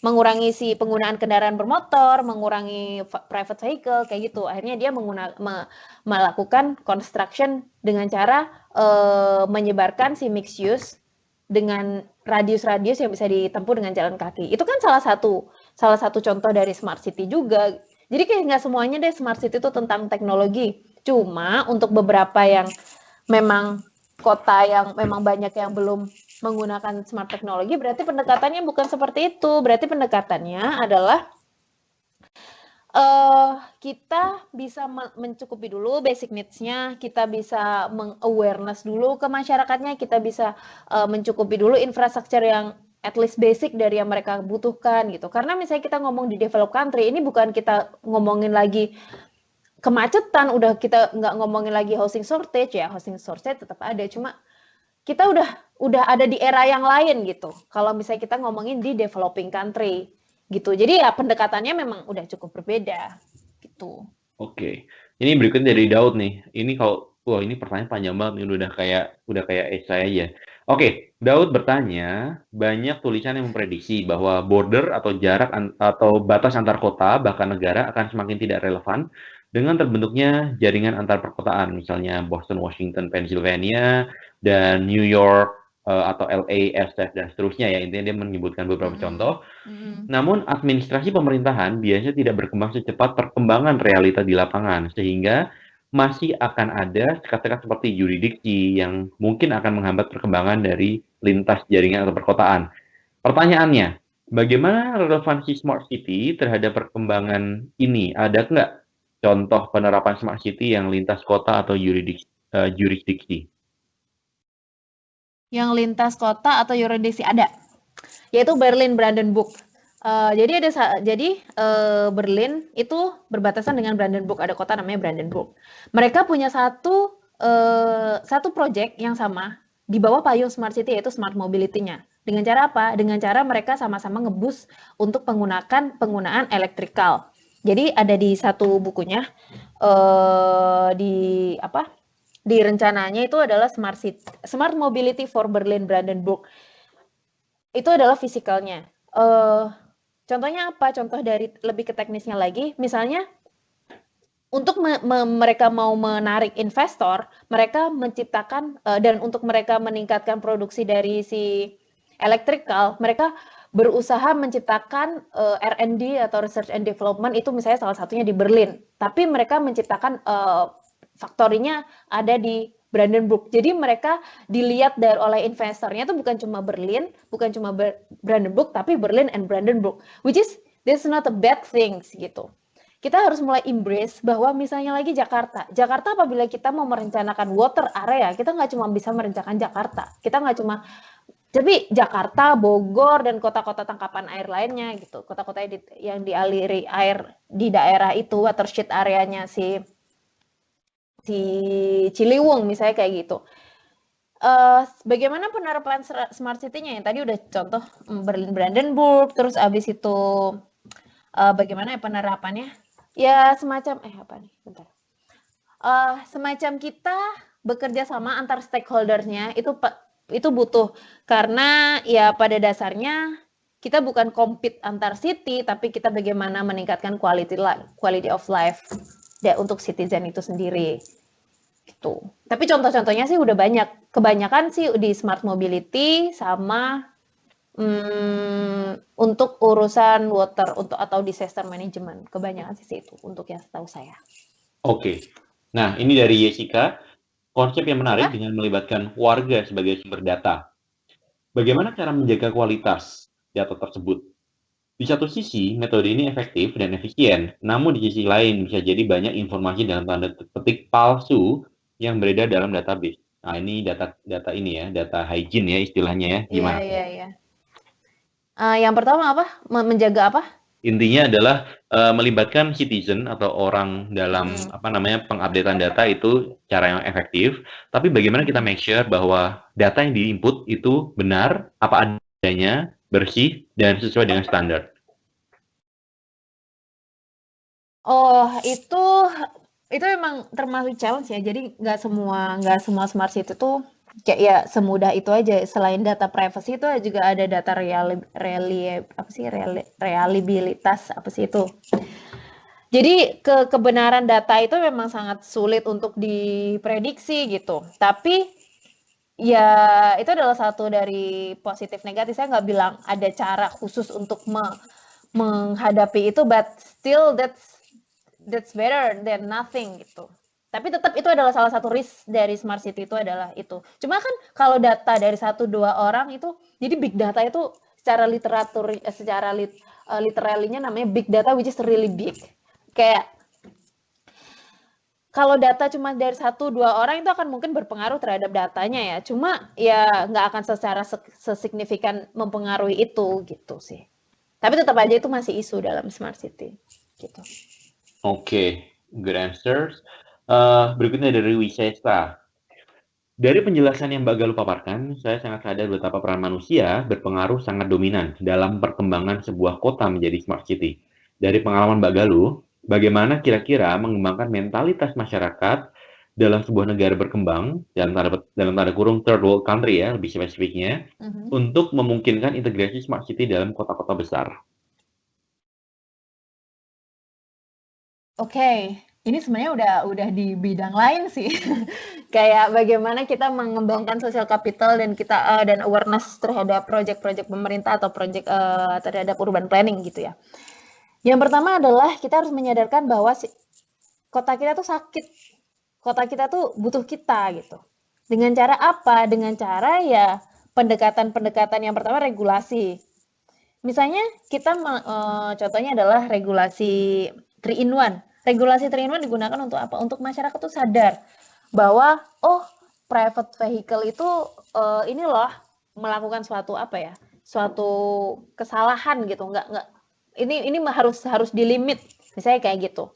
Mengurangi si penggunaan kendaraan bermotor, mengurangi private vehicle kayak gitu. Akhirnya dia melakukan construction dengan cara menyebarkan si mixed use dengan radius-radius yang bisa ditempuh dengan jalan kaki. Itu kan salah satu contoh dari smart city juga. Jadi kayak nggak semuanya deh smart city itu tentang teknologi. Cuma untuk beberapa yang memang kota yang memang banyak yang belum menggunakan smart teknologi, berarti pendekatannya bukan seperti itu. Berarti pendekatannya adalah kita bisa mencukupi dulu basic needs-nya, kita bisa meng-awareness dulu ke masyarakatnya, kita bisa mencukupi dulu infrastruktur yang at least basic dari yang mereka butuhkan gitu. Karena misalnya kita ngomong di developed country, ini bukan kita ngomongin lagi kemacetan, udah kita nggak ngomongin lagi housing shortage ya, housing shortage tetap ada, cuma kita udah ada di era yang lain gitu. Kalau misalnya kita ngomongin di developing country gitu. Jadi ya pendekatannya memang udah cukup berbeda gitu. Oke. Ini berikutnya dari Daud nih. Ini kalau wah ini pertanyaan panjang banget nih udah kayak esai aja. Oke, Daud bertanya, banyak tulisan yang memprediksi bahwa border atau atau batas antar kota bahkan negara akan semakin tidak relevan dengan terbentuknya jaringan antar perkotaan, misalnya Boston, Washington, Pennsylvania, dan New York atau LA, SF dan seterusnya ya. Intinya dia menyebutkan beberapa Mm-mm. contoh. Mm-mm. Namun administrasi pemerintahan biasanya tidak berkembang secepat perkembangan realita di lapangan, sehingga masih akan ada sekat-sekat seperti yurisdiksi yang mungkin akan menghambat perkembangan dari lintas jaringan atau perkotaan. Pertanyaannya, bagaimana relevansi smart city terhadap perkembangan ini? Ada nggak contoh penerapan smart city yang lintas kota atau jurisdiksi? Yang lintas kota atau yurisdiksi ada, yaitu Berlin Brandenburg. Berlin itu berbatasan dengan Brandenburg, ada kota namanya Brandenburg. Mereka punya satu project yang sama di bawah payung smart city, yaitu smart mobility-nya. Dengan cara apa? Dengan cara mereka sama-sama ngebus untuk penggunaan elektrikal. Jadi ada di satu bukunya di apa? Di rencananya itu adalah smart mobility for Berlin Brandenburg. Itu adalah fisikalnya. Contohnya apa? Contoh dari lebih ke teknisnya lagi, misalnya untuk mereka mau menarik investor, mereka menciptakan dan untuk mereka meningkatkan produksi dari si electrical, mereka berusaha menciptakan R&D atau research and development, itu misalnya salah satunya di Berlin. Tapi mereka menciptakan faktorinya ada di Brandenburg. Jadi mereka dilihat oleh investornya itu bukan cuma Berlin, bukan cuma Brandenburg, tapi Berlin and Brandenburg, which is that's not a bad things gitu. Kita harus mulai embrace bahwa misalnya lagi Jakarta. Jakarta apabila kita mau merencanakan water area, kita nggak cuma bisa merencanakan Jakarta. Kita nggak cuma, tapi Jakarta, Bogor, dan kota-kota tangkapan air lainnya gitu. Kota-kota yang dialiri air di daerah itu, watershed areanya si Ciliwung misalnya kayak gitu. Bagaimana penerapan smart city-nya yang tadi udah contoh Berlin Brandenburg, terus abis itu bagaimana ya penerapannya? Ya semacam apa nih? Bentar. Semacam kita bekerja sama antar stakeholder-nya itu butuh, karena ya pada dasarnya kita bukan compete antar city, tapi kita bagaimana meningkatkan quality of life untuk citizen itu sendiri. Gitu. Tapi contoh-contohnya sih udah banyak. Kebanyakan sih di smart mobility sama untuk urusan water atau disaster management. Kebanyakan sih itu untuk yang setahu saya. Oke. Nah, ini dari Jessica, konsep yang menarik Apa? dengan melibatkan warga sebagai sumber data. Bagaimana cara menjaga kualitas data tersebut? Di satu sisi, metode ini efektif dan efisien, namun di sisi lain bisa jadi banyak informasi dalam tanda petik palsu yang beredar dalam database. Nah, ini data ini ya, data hygiene ya istilahnya ya. Iya, Gimana? iya, iya. Yang pertama apa? Menjaga apa? Intinya adalah melibatkan citizen atau orang dalam Mm-mm. apa namanya pengupdatean data itu cara yang efektif. Tapi bagaimana kita Mm-mm. make sure bahwa data yang di-input itu benar, apa adanya, bersih, dan sesuai dengan standar. Oh, itu memang termasuk challenge ya. Jadi nggak semua smart city tuh kayak ya semudah itu aja. Selain data privacy itu juga ada data apa sih reliabilitas apa sih itu. Jadi kebenaran data itu memang sangat sulit untuk diprediksi gitu. Tapi ya itu adalah satu dari positif negatif. Saya nggak bilang ada cara khusus untuk menghadapi itu, but still that's better than nothing gitu. Tapi tetap itu adalah salah satu risk dari smart city itu adalah itu. Cuma kan kalau data dari satu dua orang itu, jadi big data itu secara literatur, secara literalinya namanya big data which is really big. Kayak kalau data cuma dari satu dua orang itu akan mungkin berpengaruh terhadap datanya ya. Cuma ya nggak akan secara sesignifikan mempengaruhi itu gitu sih. Tapi tetap aja itu masih isu dalam smart city gitu. Oke, good answers. Berikutnya dari Wisesa. Dari penjelasan yang Mbak Galuh paparkan, saya sangat sadar betapa peran manusia berpengaruh sangat dominan dalam perkembangan sebuah kota menjadi smart city. Dari pengalaman Mbak Galuh, bagaimana kira-kira mengembangkan mentalitas masyarakat dalam sebuah negara berkembang, dalam tanda kurung third world country ya, lebih spesifiknya, Mhm. untuk memungkinkan integrasi smart city dalam kota-kota besar. Oke, ini sebenarnya udah di bidang lain sih. Kayak bagaimana kita mengembangkan social capital dan dan awareness terhadap proyek-proyek pemerintah atau proyek terhadap urban planning gitu ya. Yang pertama adalah kita harus menyadarkan bahwa kota kita tuh sakit. Kota kita tuh butuh kita gitu. Dengan cara apa? Dengan cara ya pendekatan-pendekatan yang pertama regulasi. Misalnya kita contohnya adalah regulasi 3 in 1. Regulasi 3 in 1 digunakan untuk apa? Untuk masyarakat tuh sadar bahwa oh private vehicle itu ini loh melakukan suatu apa ya? Suatu kesalahan gitu. Enggak ini harus harus dilimit. Misalnya kayak gitu.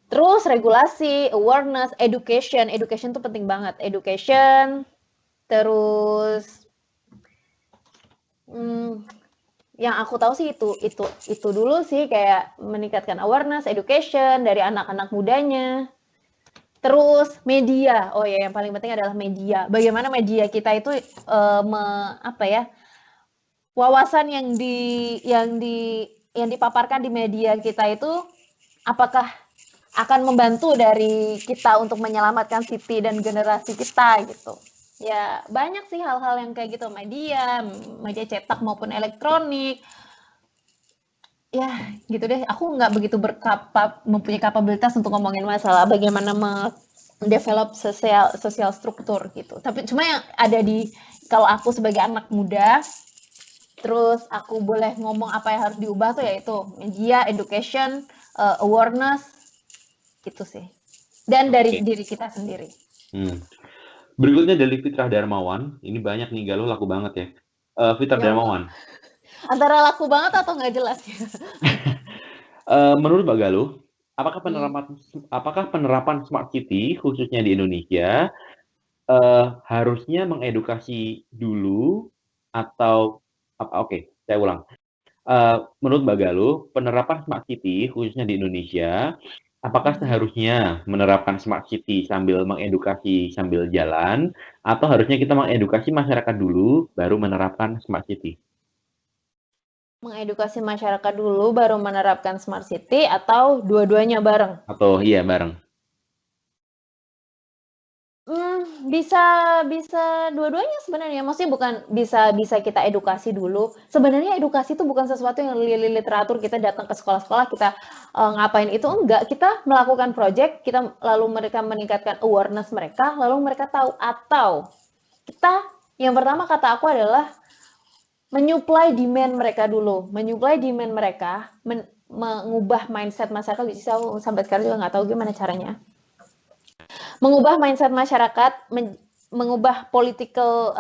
Terus regulasi, awareness, education. Education tuh penting banget. Education, terus hmm, yang aku tahu sih itu dulu sih kayak meningkatkan awareness, education dari anak-anak mudanya. Terus media. Oh ya, yang paling penting adalah media. Bagaimana media kita itu apa ya? Wawasan yang dipaparkan di media kita itu apakah akan membantu dari kita untuk menyelamatkan city dan generasi kita gitu. Ya, banyak sih hal-hal yang kayak gitu, media cetak maupun elektronik, ya gitu deh, aku nggak begitu mempunyai kapabilitas untuk ngomongin masalah bagaimana mendevelop sosial struktur gitu. Tapi cuma yang ada di kalau aku sebagai anak muda, terus aku boleh ngomong apa yang harus diubah tuh yaitu media, education, awareness gitu sih. Dan dari Oke. diri kita sendiri. Hmm. Berikutnya dari Fitrah Darmawan. Ini banyak nih, Galuh laku banget ya. Fitrah Ya Allah, Darmawan. antara laku banget atau nggak jelas ya? Menurut Mbak Galuh, apakah Hmm. penerapan apakah penerapan smart city khususnya di Indonesia harusnya mengedukasi dulu atau oke, saya ulang. Menurut Mbak Galuh, penerapan smart city khususnya di Indonesia, apakah Mhm. seharusnya menerapkan smart city sambil mengedukasi sambil jalan, atau harusnya kita mengedukasi masyarakat dulu baru menerapkan smart city? Mengedukasi masyarakat dulu baru menerapkan smart city atau dua-duanya bareng? Atau iya bareng? Bisa bisa dua-duanya sebenarnya, maksudnya bukan bisa kita edukasi dulu. Sebenarnya edukasi itu bukan sesuatu yang literatur, kita datang ke sekolah-sekolah, kita, ngapain itu, enggak. Kita melakukan project, lalu mereka meningkatkan awareness mereka, lalu mereka tahu. Atau kita yang pertama kata aku adalah menyuplai demand mereka dulu, menyuplai demand mereka, mengubah mindset masyarakat, bisa sampai sekarang juga nggak tahu gimana caranya. Mengubah mindset masyarakat, mengubah political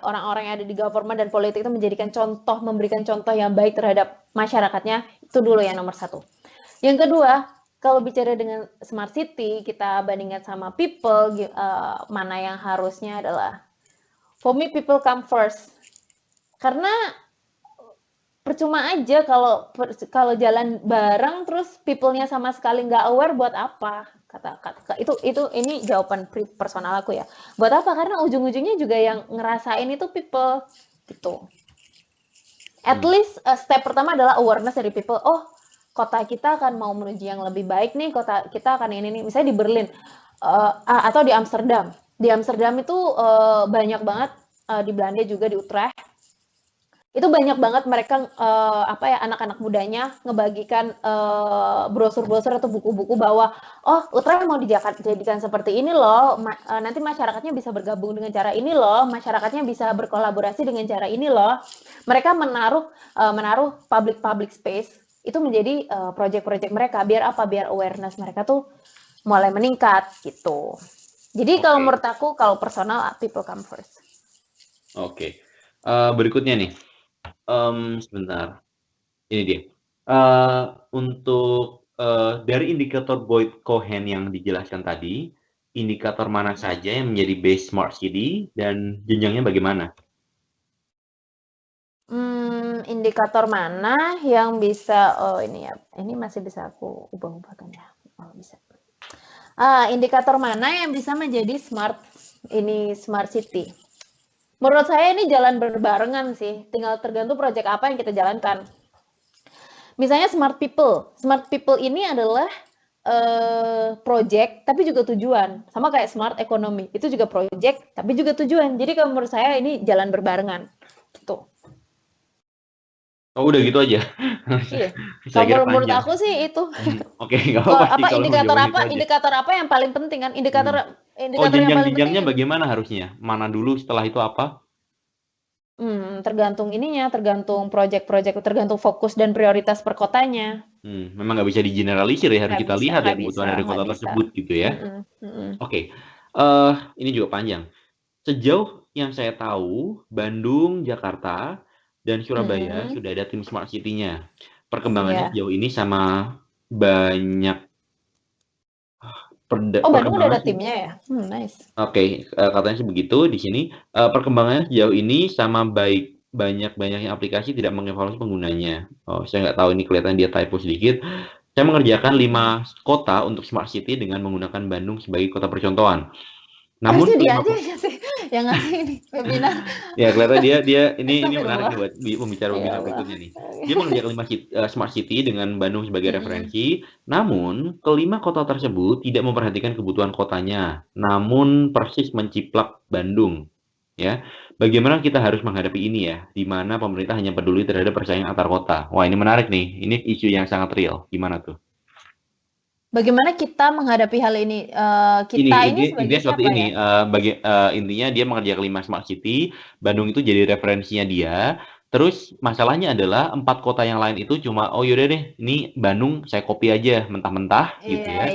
orang-orang yang ada di government dan politik itu menjadikan contoh, memberikan contoh yang baik terhadap masyarakatnya, itu dulu yang nomor satu. Yang kedua, kalau bicara dengan smart city, kita bandingkan sama people, mana yang harusnya adalah, for me people come first. Karena percuma aja kalau jalan bareng terus people-nya sama sekali nggak aware, buat apa? Ini jawaban personal aku ya. Buat apa? Karena ujung-ujungnya juga yang ngerasain itu people gitu. At least step pertama adalah awareness dari people. Oh, kota kita akan mau menuju yang lebih baik nih, kota kita akan ini nih. Misalnya di Berlin atau di Amsterdam. Di Amsterdam itu banyak banget, di Belanda juga di Utrecht. Itu banyak banget mereka anak-anak mudanya ngebagikan brosur-brosur atau buku-buku bahwa Utrecht mau dijadikan seperti ini loh, nanti masyarakatnya bisa bergabung dengan cara ini loh, masyarakatnya bisa berkolaborasi dengan cara ini loh. Mereka menaruh public space itu menjadi project-project mereka, biar apa? Biar awareness mereka tuh mulai meningkat gitu. Jadi kalau menurut aku, kalau personal, people come first. Oke. Berikutnya nih. Sebentar. Ini dia. Untuk dari indikator Boyd Cohen yang dijelaskan tadi, indikator mana saja yang menjadi base smart city dan jenjangnya bagaimana? Indikator mana yang bisa, ini masih bisa aku ubah-ubahkan ya. Bisa. Indikator mana yang bisa menjadi smart city? Menurut saya ini jalan berbarengan sih, tinggal tergantung project apa yang kita jalankan. Misalnya smart people ini adalah project tapi juga tujuan, sama kayak smart economy, itu juga project tapi juga tujuan. Jadi kalau menurut saya ini jalan berbarengan gitu. Oh, udah gitu aja. Iya. Saya kira Kalau menurut panjang. aku sih itu. Oke, nggak apa-apa sih kalau indikator apa yang paling penting kan? Indikator yang paling penting. Jenjang-jenjangnya bagaimana harusnya? Mana dulu, setelah itu apa? Tergantung project-project, tergantung fokus dan prioritas per kotanya. Memang nggak bisa digeneralisir ya, harus kita lihat ya kebutuhan dari kota tersebut gitu ya. Oke. Ini juga panjang. Sejauh yang saya tahu, Bandung, Jakarta, dan Surabaya sudah ada tim Smart City-nya. Perkembangannya sejauh ini sama banyak Bandung udah ada timnya ya? Nice. Oke, katanya sih begitu di sini. Perkembangannya sejauh ini sama baik banyak-banyaknya aplikasi tidak mengevaluasi penggunanya. Saya nggak tahu, ini kelihatan dia typo sedikit. Saya mengerjakan 5 kota untuk Smart City dengan menggunakan Bandung sebagai kota percontohan. Namun dia aja yang ngasih ini webinar. Ya, kelihatan dia ini menarik nih buat pembicara webinar berikutnya nih. Dia mengerjakan 5 Smart City dengan Bandung sebagai referensi, namun kelima kota tersebut tidak memperhatikan kebutuhan kotanya, namun persis menciplak Bandung. Ya, bagaimana kita harus menghadapi ini ya, di mana pemerintah hanya peduli terhadap persaingan antar kota. Wah, ini menarik nih. Ini isu yang sangat real. Gimana tuh? Bagaimana kita menghadapi hal ini? Intinya seperti ini. Intinya dia mengerjakan 5 Smart City, Bandung itu jadi referensinya dia. Terus masalahnya adalah 4 kota yang lain itu cuma, oh yaudah deh, ini Bandung saya copy aja mentah-mentah gitu ya.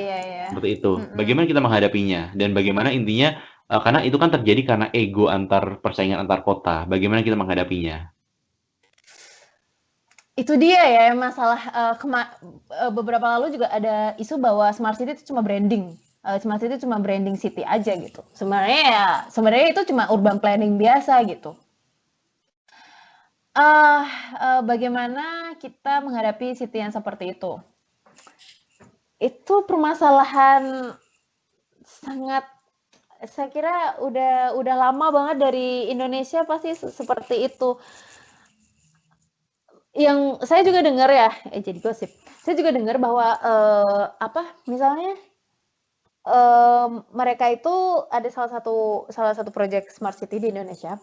Seperti itu. Bagaimana kita menghadapinya? Dan bagaimana intinya, karena itu kan terjadi karena ego persaingan antar kota. Bagaimana kita menghadapinya? Itu dia ya masalah, beberapa lalu juga ada isu bahwa smart city itu cuma branding. Smart city cuma branding city aja gitu. Sebenarnya itu cuma urban planning biasa gitu. Bagaimana kita menghadapi city yang seperti itu? Itu permasalahan sangat, saya kira udah lama banget dari Indonesia pasti seperti itu. Yang saya juga dengar ya, jadi gosip. Saya juga dengar bahwa misalnya mereka itu ada salah satu proyek smart city di Indonesia.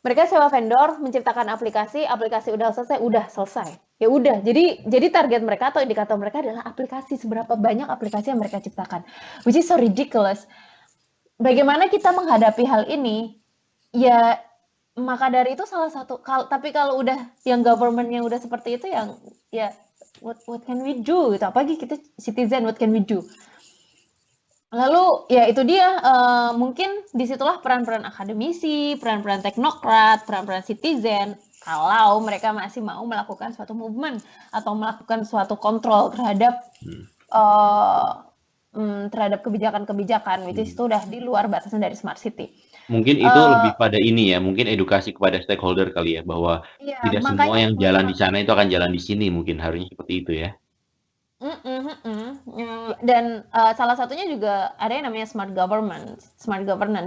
Mereka sewa vendor, menciptakan aplikasi udah selesai. Ya udah, jadi target mereka atau indikator mereka adalah aplikasi, seberapa banyak aplikasi yang mereka ciptakan. Which is so ridiculous. Bagaimana kita menghadapi hal ini? Ya, maka dari itu salah satu, tapi kalau udah yang government-nya udah seperti itu, yang ya what can we do gitu, apalagi kita citizen, what can we do? Lalu ya itu dia, mungkin disitulah peran-peran akademisi, peran-peran teknokrat, peran-peran citizen, kalau mereka masih mau melakukan suatu movement atau melakukan suatu kontrol terhadap terhadap kebijakan-kebijakan, which is itu udah di luar batasan dari smart city. Mungkin itu lebih pada ini ya, mungkin edukasi kepada stakeholder kali ya, bahwa tidak semua yang jalan di sana itu akan jalan di sini, mungkin harusnya seperti itu ya. Dan salah satunya juga ada yang namanya smart governance,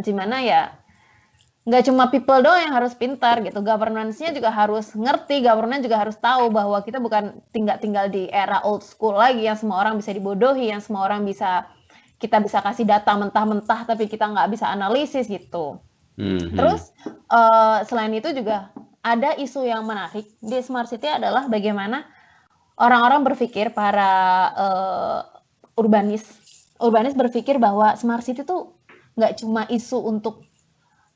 di mana ya nggak cuma people doang yang harus pintar gitu, governance-nya juga harus ngerti, governance juga harus tahu bahwa kita bukan tinggal di era old school lagi yang semua orang bisa dibodohi, yang semua orang kita bisa kasih data mentah-mentah tapi kita nggak bisa analisis gitu. Terus selain itu juga ada isu yang menarik di smart city adalah bagaimana orang-orang berpikir, para urbanis berpikir bahwa smart city tuh nggak cuma isu untuk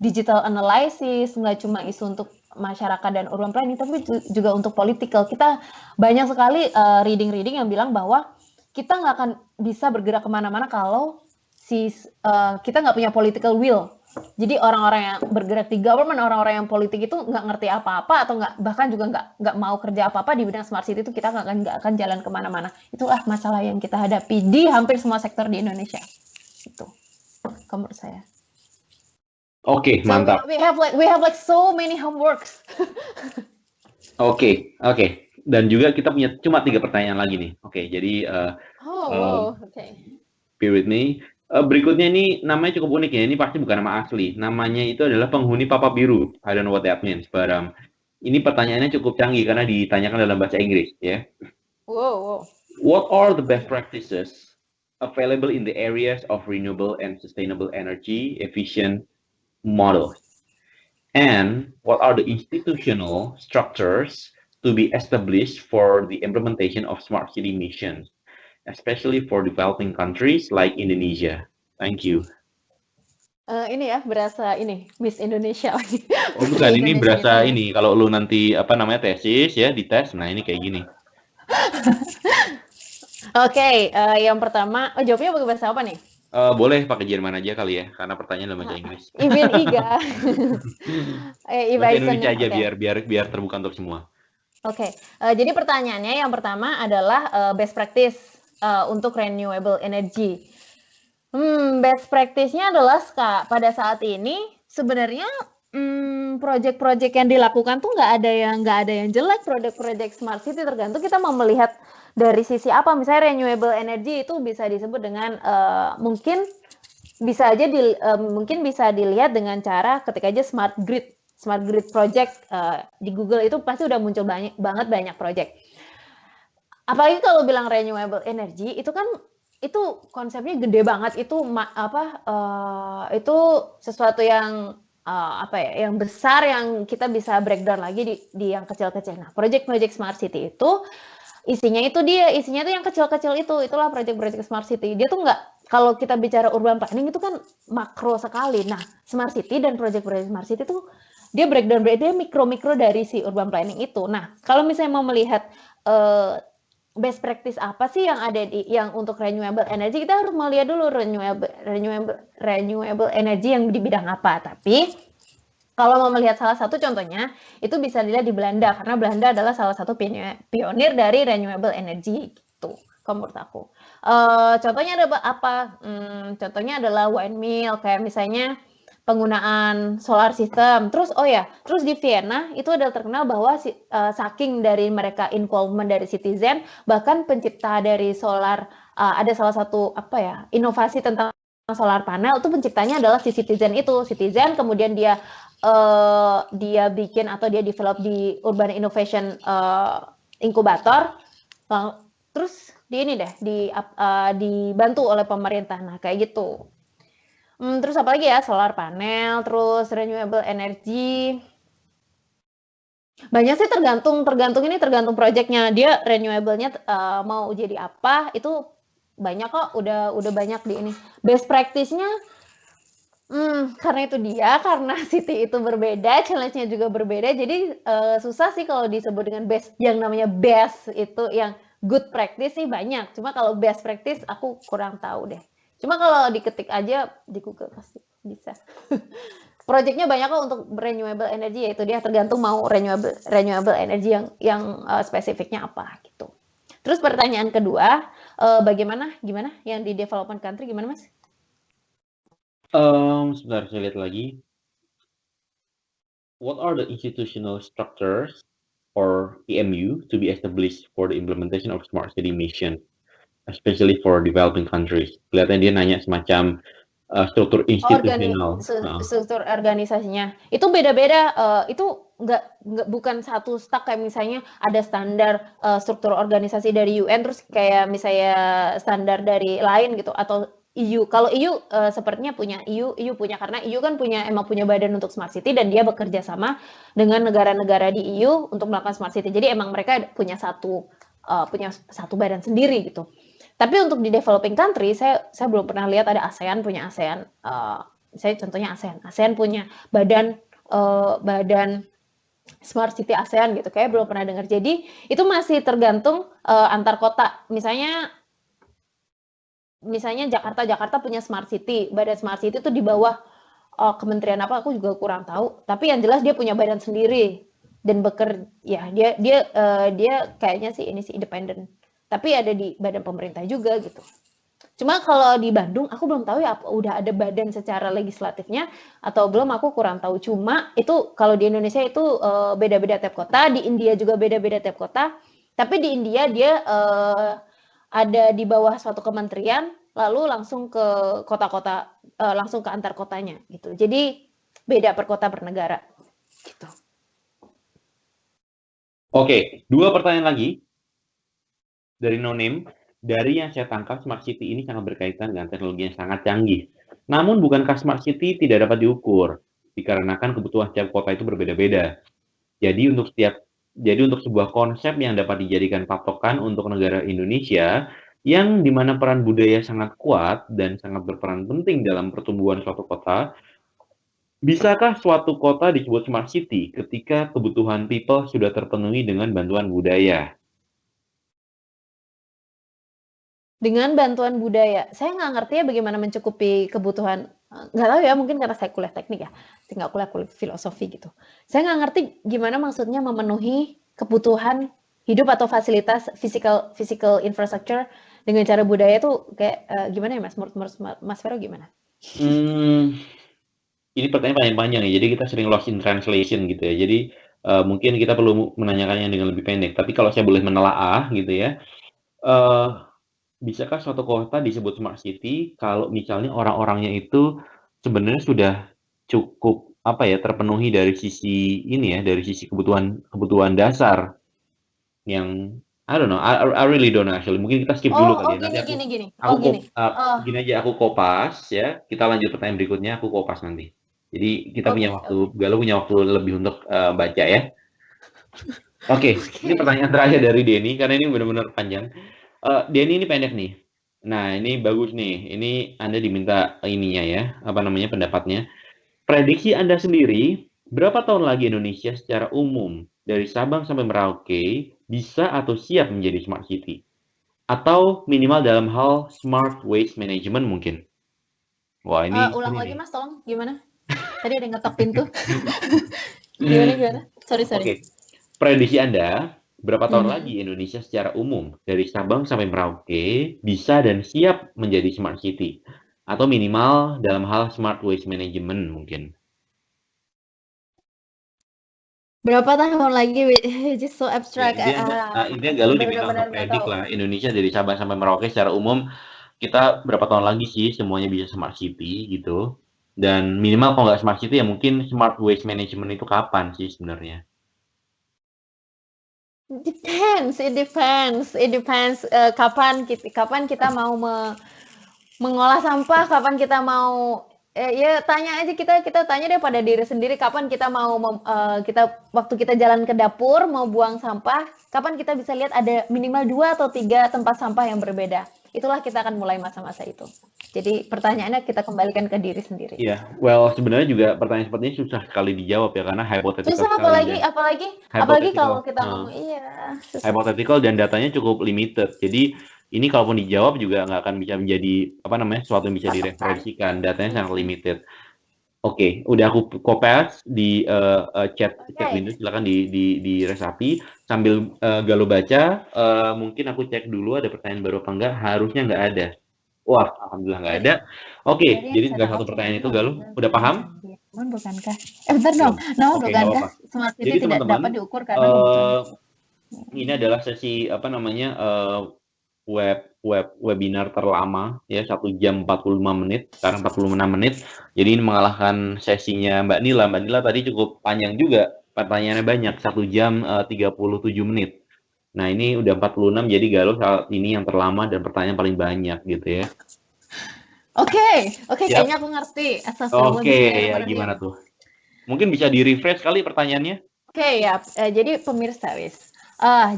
digital analysis, nggak cuma isu untuk masyarakat dan urban planning, tapi juga untuk political. Kita banyak sekali reading yang bilang bahwa kita nggak akan bisa bergerak kemana-mana kalau kita nggak punya political will. Jadi orang-orang yang bergerak di government, orang-orang yang politik itu nggak ngerti apa-apa atau bahkan juga nggak mau kerja apa-apa di bidang smart city itu, kita nggak akan jalan kemana-mana. Itulah masalah yang kita hadapi di hampir semua sektor di Indonesia. Itu, menurut saya. Oke, mantap. We have like so many homeworks. Oke. Dan juga kita punya cuma 3 pertanyaan lagi nih. Oke, jadi bear with me. Berikutnya ini namanya cukup unik ya. Ini pasti bukan nama asli. Namanya itu adalah penghuni papa biru. I don't know what that means, but ini pertanyaannya cukup canggih karena ditanyakan dalam bahasa Inggris ya. Wow. What are the best practices available in the areas of renewable and sustainable energy efficient models? And what are the institutional structures to be established for the implementation of smart city missions, especially for developing countries like Indonesia? Thank you. Ini ya, berasa ini Miss Indonesia lagi. Oh bukan, ini berasa ini kalau lu nanti tesis ya, dites, nah ini kayak gini. Oke, yang pertama, jawabnya pakai bahasa apa nih? Boleh pakai Jerman aja kali ya, karena pertanyaan dalam bahasa Inggris. Even Iga. Bahasa Indonesia aja biar terbuka untuk semua. Oke, jadi pertanyaannya yang pertama adalah best practice untuk renewable energy. Best practice-nya adalah pada saat ini sebenarnya proyek-proyek yang dilakukan tuh nggak ada yang jelek, proyek-proyek smart city, tergantung kita mau melihat dari sisi apa. Misalnya renewable energy itu bisa disebut dengan mungkin bisa dilihat dengan cara ketik aja smart grid project di Google, itu pasti udah muncul banyak project. Apalagi kalau bilang renewable energy itu kan itu konsepnya gede banget, itu itu sesuatu yang yang besar yang kita bisa breakdown lagi di yang kecil-kecil. Nah, project smart city itu isinya tuh yang kecil-kecil itulah project smart city. Dia tuh nggak, kalau kita bicara urban planning itu kan makro sekali. Nah, smart city dan project smart city tuh dia breakdown dia mikro dari si urban planning itu. Nah, kalau misalnya mau melihat best practice apa sih yang ada yang untuk renewable energy, kita harus melihat dulu renewable energy yang di bidang apa. Tapi kalau mau melihat salah satu contohnya, itu bisa dilihat di Belanda, karena Belanda adalah salah satu pionir dari renewable energy gitu, menurut aku. Contohnya ada apa? Contohnya adalah windmill, kayak misalnya penggunaan solar system. Terus di Vienna itu adalah terkenal bahwa saking dari mereka involvement dari citizen, bahkan pencipta dari solar, ada salah satu inovasi tentang solar panel itu penciptanya adalah si citizen, kemudian dia bikin atau dia develop di Urban Innovation Incubator, terus dibantu oleh pemerintah. Nah, kayak gitu. Terus apa lagi ya? Solar panel, terus renewable energy. Banyak sih tergantung proyeknya. Dia renewable-nya mau jadi apa, itu banyak kok, udah banyak di ini. Best practice-nya karena itu dia, karena city itu berbeda, challenge-nya juga berbeda, jadi susah sih kalau disebut dengan best. Yang namanya best itu yang good practice sih banyak. Cuma kalau best practice aku kurang tahu deh. Cuma kalau diketik aja di Google pasti bisa. Proyeknya banyak kok untuk renewable energy, yaitu dia tergantung mau renewable energy yang spesifiknya apa gitu. Terus pertanyaan kedua, gimana yang di development country gimana, Mas? Sebentar saya lihat lagi. What are the institutional structures or EMU to be established for the implementation of smart city mission, especially for developing countries? Kelihatannya dia nanya semacam struktur institusional. Struktur organisasinya itu beda-beda. Itu bukan satu stuck kayak misalnya ada standar struktur organisasi dari UN terus kayak misalnya standar dari lain gitu, atau EU. Kalau EU sepertinya punya EU punya, karena EU kan emang punya badan untuk smart city dan dia bekerja sama dengan negara-negara di EU untuk melakukan smart city. Jadi emang mereka punya satu badan sendiri gitu. Tapi untuk di developing country, saya belum pernah lihat ada ASEAN punya ASEAN. Saya contohnya ASEAN punya badan smart city ASEAN gitu. Kayak belum pernah dengar. Jadi itu masih tergantung antar kota. Misalnya Jakarta punya smart city. Badan smart city itu di bawah kementerian apa? Aku juga kurang tahu. Tapi yang jelas dia punya badan sendiri dan bekerja. Ya dia kayaknya sih independen. Tapi ada di badan pemerintah juga gitu. Cuma kalau di Bandung, aku belum tahu ya udah ada badan secara legislatifnya atau belum, aku kurang tahu. Cuma itu kalau di Indonesia itu beda-beda tiap kota, di India juga beda-beda tiap kota. Tapi di India dia ada di bawah suatu kementerian, lalu langsung ke kota-kota, langsung ke antar kotanya gitu. Jadi beda per kota per negara gitu. Oke, 2 pertanyaan lagi dari No Name. Dari yang saya tangkap, smart city ini sangat berkaitan dengan teknologi yang sangat canggih. Namun bukankah smart city tidak dapat diukur? Dikarenakan kebutuhan setiap kota itu berbeda-beda. Jadi untuk sebuah konsep yang dapat dijadikan patokan untuk negara Indonesia, yang dimana peran budaya sangat kuat dan sangat berperan penting dalam pertumbuhan suatu kota, bisakah suatu kota disebut smart city ketika kebutuhan people sudah terpenuhi dengan bantuan budaya? Dengan bantuan budaya, saya nggak ngerti ya bagaimana mencukupi kebutuhan, nggak tahu ya, mungkin karena saya kuliah teknik ya, saya nggak kuliah filosofi gitu. Saya nggak ngerti gimana maksudnya memenuhi kebutuhan hidup atau fasilitas physical infrastructure dengan cara budaya itu kayak gimana ya Mas? Mas Vero gimana? Ini pertanyaan panjang ya, jadi kita sering lost in translation gitu ya. Jadi mungkin kita perlu menanyakannya dengan lebih pendek. Tapi kalau saya boleh menelaah gitu ya, bisakah suatu kota disebut smart city kalau misalnya orang-orangnya itu sebenarnya sudah cukup terpenuhi dari sisi kebutuhan dasar yang I don't know, I really don't know actually. Mungkin kita skip dulu kali ya. Gini. Gini aja, aku kopas ya. Kita lanjut pertanyaan berikutnya, aku kopas nanti. Jadi kita punya waktu lebih untuk baca ya. Oke, ini pertanyaan terakhir dari Denny karena ini benar-benar panjang. Denny ini pendek nih. Nah, ini bagus nih. Ini Anda diminta pendapatnya. Prediksi Anda sendiri, berapa tahun lagi Indonesia secara umum dari Sabang sampai Merauke bisa atau siap menjadi smart city? Atau minimal dalam hal smart waste management mungkin? Wah, ini ulang lagi Mas, tolong gimana? Tadi ada yang ngetok pintu. Gimana? Sorry. Oke. Prediksi Anda, berapa tahun lagi Indonesia secara umum dari Sabang sampai Merauke bisa dan siap menjadi smart city? Atau minimal dalam hal smart waste management mungkin? Berapa tahun lagi? Just so abstract. Intinya Galuh diminta untuk predik lah Indonesia dari Sabang sampai Merauke secara umum, kita berapa tahun lagi sih semuanya bisa smart city gitu. Dan minimal kalau nggak smart city ya mungkin smart waste management itu kapan sih sebenarnya? It depends. Kapan kita mau mengolah sampah, kapan kita mau ya tanya aja kita tanya deh pada diri sendiri kapan kita mau waktu kita jalan ke dapur mau buang sampah, kapan kita bisa lihat ada minimal 2 atau 3 tempat sampah yang berbeda. Itulah kita akan mulai masa-masa itu. Jadi pertanyaannya kita kembalikan ke diri sendiri. Iya, well sebenarnya juga pertanyaan seperti ini susah sekali dijawab ya karena hypothetical Susah sekali apalagi Hypothetical, kalau kita ngomong susah. hypothetical dan datanya cukup limited. Jadi ini kalaupun dijawab juga nggak akan bisa menjadi sesuatu yang bisa direferensikan. Datanya sangat limited. Oke, udah aku copy di chat window, silakan di resapi sambil Galuh baca. Mungkin aku cek dulu ada pertanyaan baru apa enggak. Harusnya nggak ada. Wah, alhamdulillah nggak ada. Oke, jadi tinggal satu pertanyaan itu Galuh. Udah paham? Bukankah? Bentar dong. Bukankah Smart City tidak dapat diukur karena ini adalah sesi webinar terlama ya 1 jam 45 menit, sekarang 46 menit. Jadi ini mengalahkan sesinya Mbak Nila. Mbak Nila tadi cukup panjang juga, pertanyaannya banyak, 1 jam 37 menit. Nah ini udah 46, jadi Galuh saat ini yang terlama dan pertanyaan paling banyak gitu ya. Oke, kayaknya aku ngerti. Oke, ya gimana tuh? Mungkin bisa di-refresh kali pertanyaannya? Oke, ya. Jadi pemirsa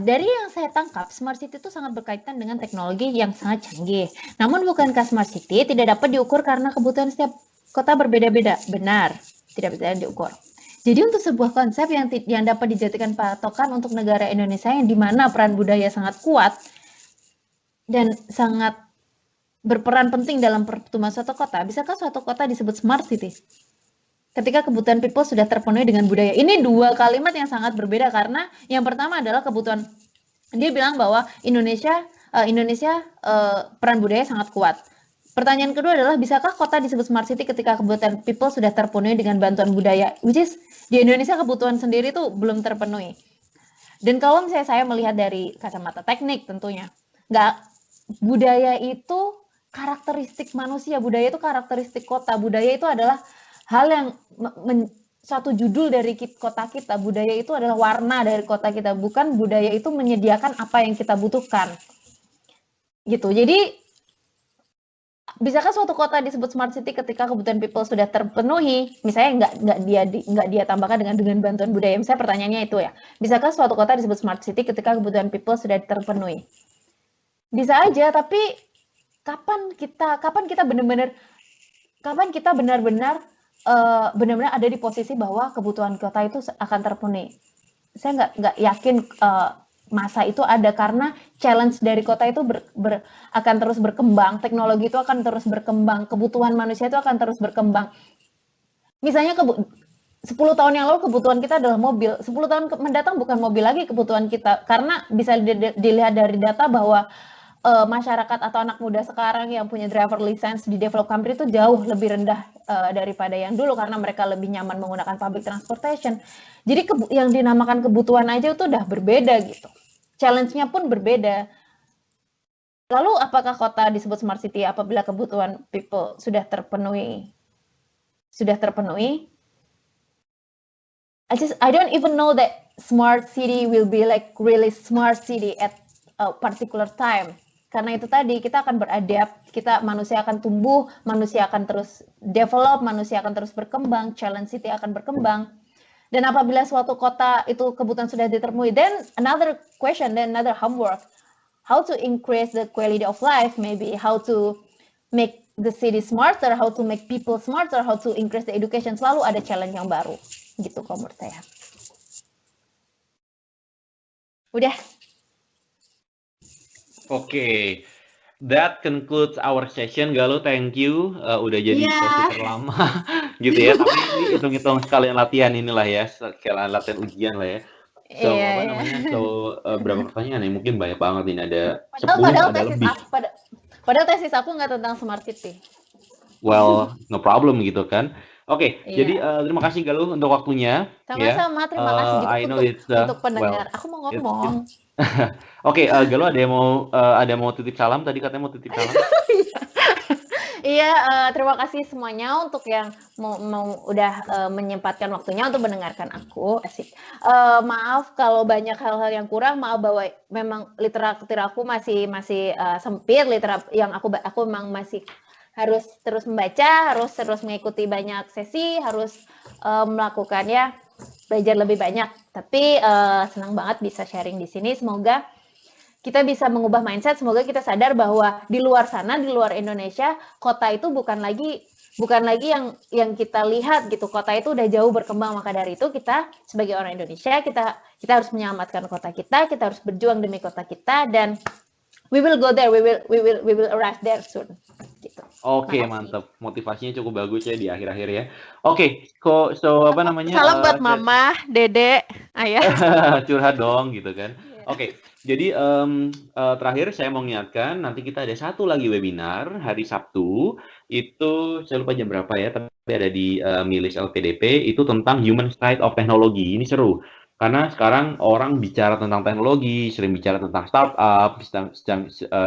dari yang saya tangkap, Smart City itu sangat berkaitan dengan teknologi yang sangat canggih. Namun bukankah Smart City tidak dapat diukur karena kebutuhan setiap kota berbeda-beda? Benar, tidak bisa diukur. Jadi untuk sebuah konsep yang dapat dijadikan patokan untuk negara Indonesia yang di mana peran budaya sangat kuat dan sangat berperan penting dalam pertumbuhan suatu kota, bisakah suatu kota disebut Smart City? Ketika kebutuhan people sudah terpenuhi dengan budaya. Ini 2 kalimat yang sangat berbeda karena yang pertama adalah kebutuhan. Dia bilang bahwa Indonesia peran budaya sangat kuat. Pertanyaan kedua adalah bisakah kota disebut smart city ketika kebutuhan people sudah terpenuhi dengan bantuan budaya? Which is di Indonesia kebutuhan sendiri itu belum terpenuhi. Dan kalau misalnya saya melihat dari kacamata teknik tentunya, budaya itu karakteristik manusia, budaya itu karakteristik kota, budaya itu adalah hal yang satu judul dari kota kita. Budaya itu adalah warna dari kota kita, bukan budaya itu menyediakan apa yang kita butuhkan. Gitu. Jadi bisakah suatu kota disebut smart city ketika kebutuhan people sudah terpenuhi? Misalnya nggak dia tambahkan dengan bantuan budaya. Misalnya pertanyaannya itu ya. Bisakah suatu kota disebut smart city ketika kebutuhan people sudah terpenuhi? Bisa aja, tapi kapan kita benar-benar ada di posisi bahwa kebutuhan kota itu akan terpenuhi. Saya nggak yakin masa itu ada karena challenge dari kota itu akan terus berkembang, teknologi itu akan terus berkembang, kebutuhan manusia itu akan terus berkembang. Misalnya 10 tahun yang lalu kebutuhan kita adalah mobil, 10 tahun mendatang bukan mobil lagi kebutuhan kita, karena bisa dilihat dari data bahwa masyarakat atau anak muda sekarang yang punya driver license di developed country itu jauh lebih rendah daripada yang dulu karena mereka lebih nyaman menggunakan public transportation. Jadi yang dinamakan kebutuhan aja itu udah berbeda gitu. Challenge-nya pun berbeda. Lalu apakah kota disebut smart city apabila kebutuhan people sudah terpenuhi? I don't even know that smart city will be like really smart city at a particular time. Karena itu tadi kita akan beradapt, manusia akan tumbuh, manusia akan terus develop, manusia akan terus berkembang, challenge city akan berkembang. Dan apabila suatu kota itu kebutuhan sudah diterpenuhi, then another question, then another homework, how to increase the quality of life, maybe how to make the city smarter, how to make people smarter, how to increase the education, selalu ada challenge yang baru, gitu kalau menurut saya. Udah. Oke, that concludes our session. Galuh, thank you. Udah jadi sesi terlama gitu ya. Tapi ini hitung-hitung sekalian latihan inilah ya, sekalian latihan ujian lah ya. Berapa pertanyaan nih? Mungkin banyak banget ini, ada 10 ada lebih. Padahal tesis aku nggak tentang smart city. Well, no problem gitu kan. Oke, jadi terima kasih Galuh untuk waktunya. Sama-sama, terima kasih juga untuk pendengar. Aku mau ngomong. Oke, Galuh ada mau titip salam tadi, katanya mau titip salam. Iya, terima kasih semuanya untuk yang mau udah menyempatkan waktunya untuk mendengarkan aku. Asik. Maaf kalau banyak hal-hal yang kurang. Maaf bahwa memang literatur aku masih sempit. Yang aku memang masih harus terus membaca, harus terus mengikuti banyak sesi, harus melakukannya belajar lebih banyak. Tapi senang banget bisa sharing di sini. Semoga kita bisa mengubah mindset. Semoga kita sadar bahwa di luar sana, di luar Indonesia, kota itu bukan lagi yang kita lihat gitu. Kota itu udah jauh berkembang. Maka dari itu kita sebagai orang Indonesia, kita harus menyelamatkan kota kita harus berjuang demi kota kita, dan we will go there, we will arrive there soon. Gitu. Oke, mantap. Motivasinya cukup bagus ya di akhir-akhir ya. Oke, so apa namanya? Salam buat mama, dede, ayah. Curhat dong gitu kan. Oke, jadi terakhir saya mau mengingatkan nanti kita ada satu lagi webinar hari Sabtu. Itu saya lupa jam berapa ya, tapi ada di Milis LPDP, itu tentang human side of technology. Ini seru. Karena sekarang orang bicara tentang teknologi, sering bicara tentang startup,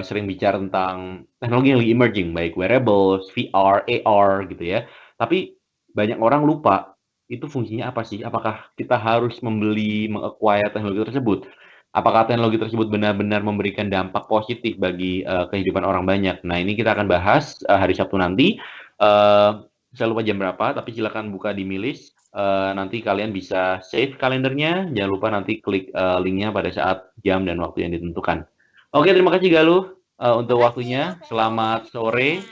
sering bicara tentang teknologi yang lagi emerging, baik wearables, VR, AR gitu ya. Tapi banyak orang lupa itu fungsinya apa sih? Apakah kita harus meng-acquire teknologi tersebut? Apakah teknologi tersebut benar-benar memberikan dampak positif bagi kehidupan orang banyak? Nah, ini kita akan bahas hari Sabtu nanti. Saya lupa jam berapa, tapi silakan buka di Milis. Nanti kalian bisa save kalendernya. Jangan lupa nanti klik linknya pada saat jam dan waktu yang ditentukan. Oke, terima kasih Galuh untuk waktunya. Selamat sore.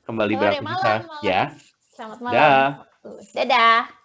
Kembali beraktivitas ya. Selamat malam. Dadah.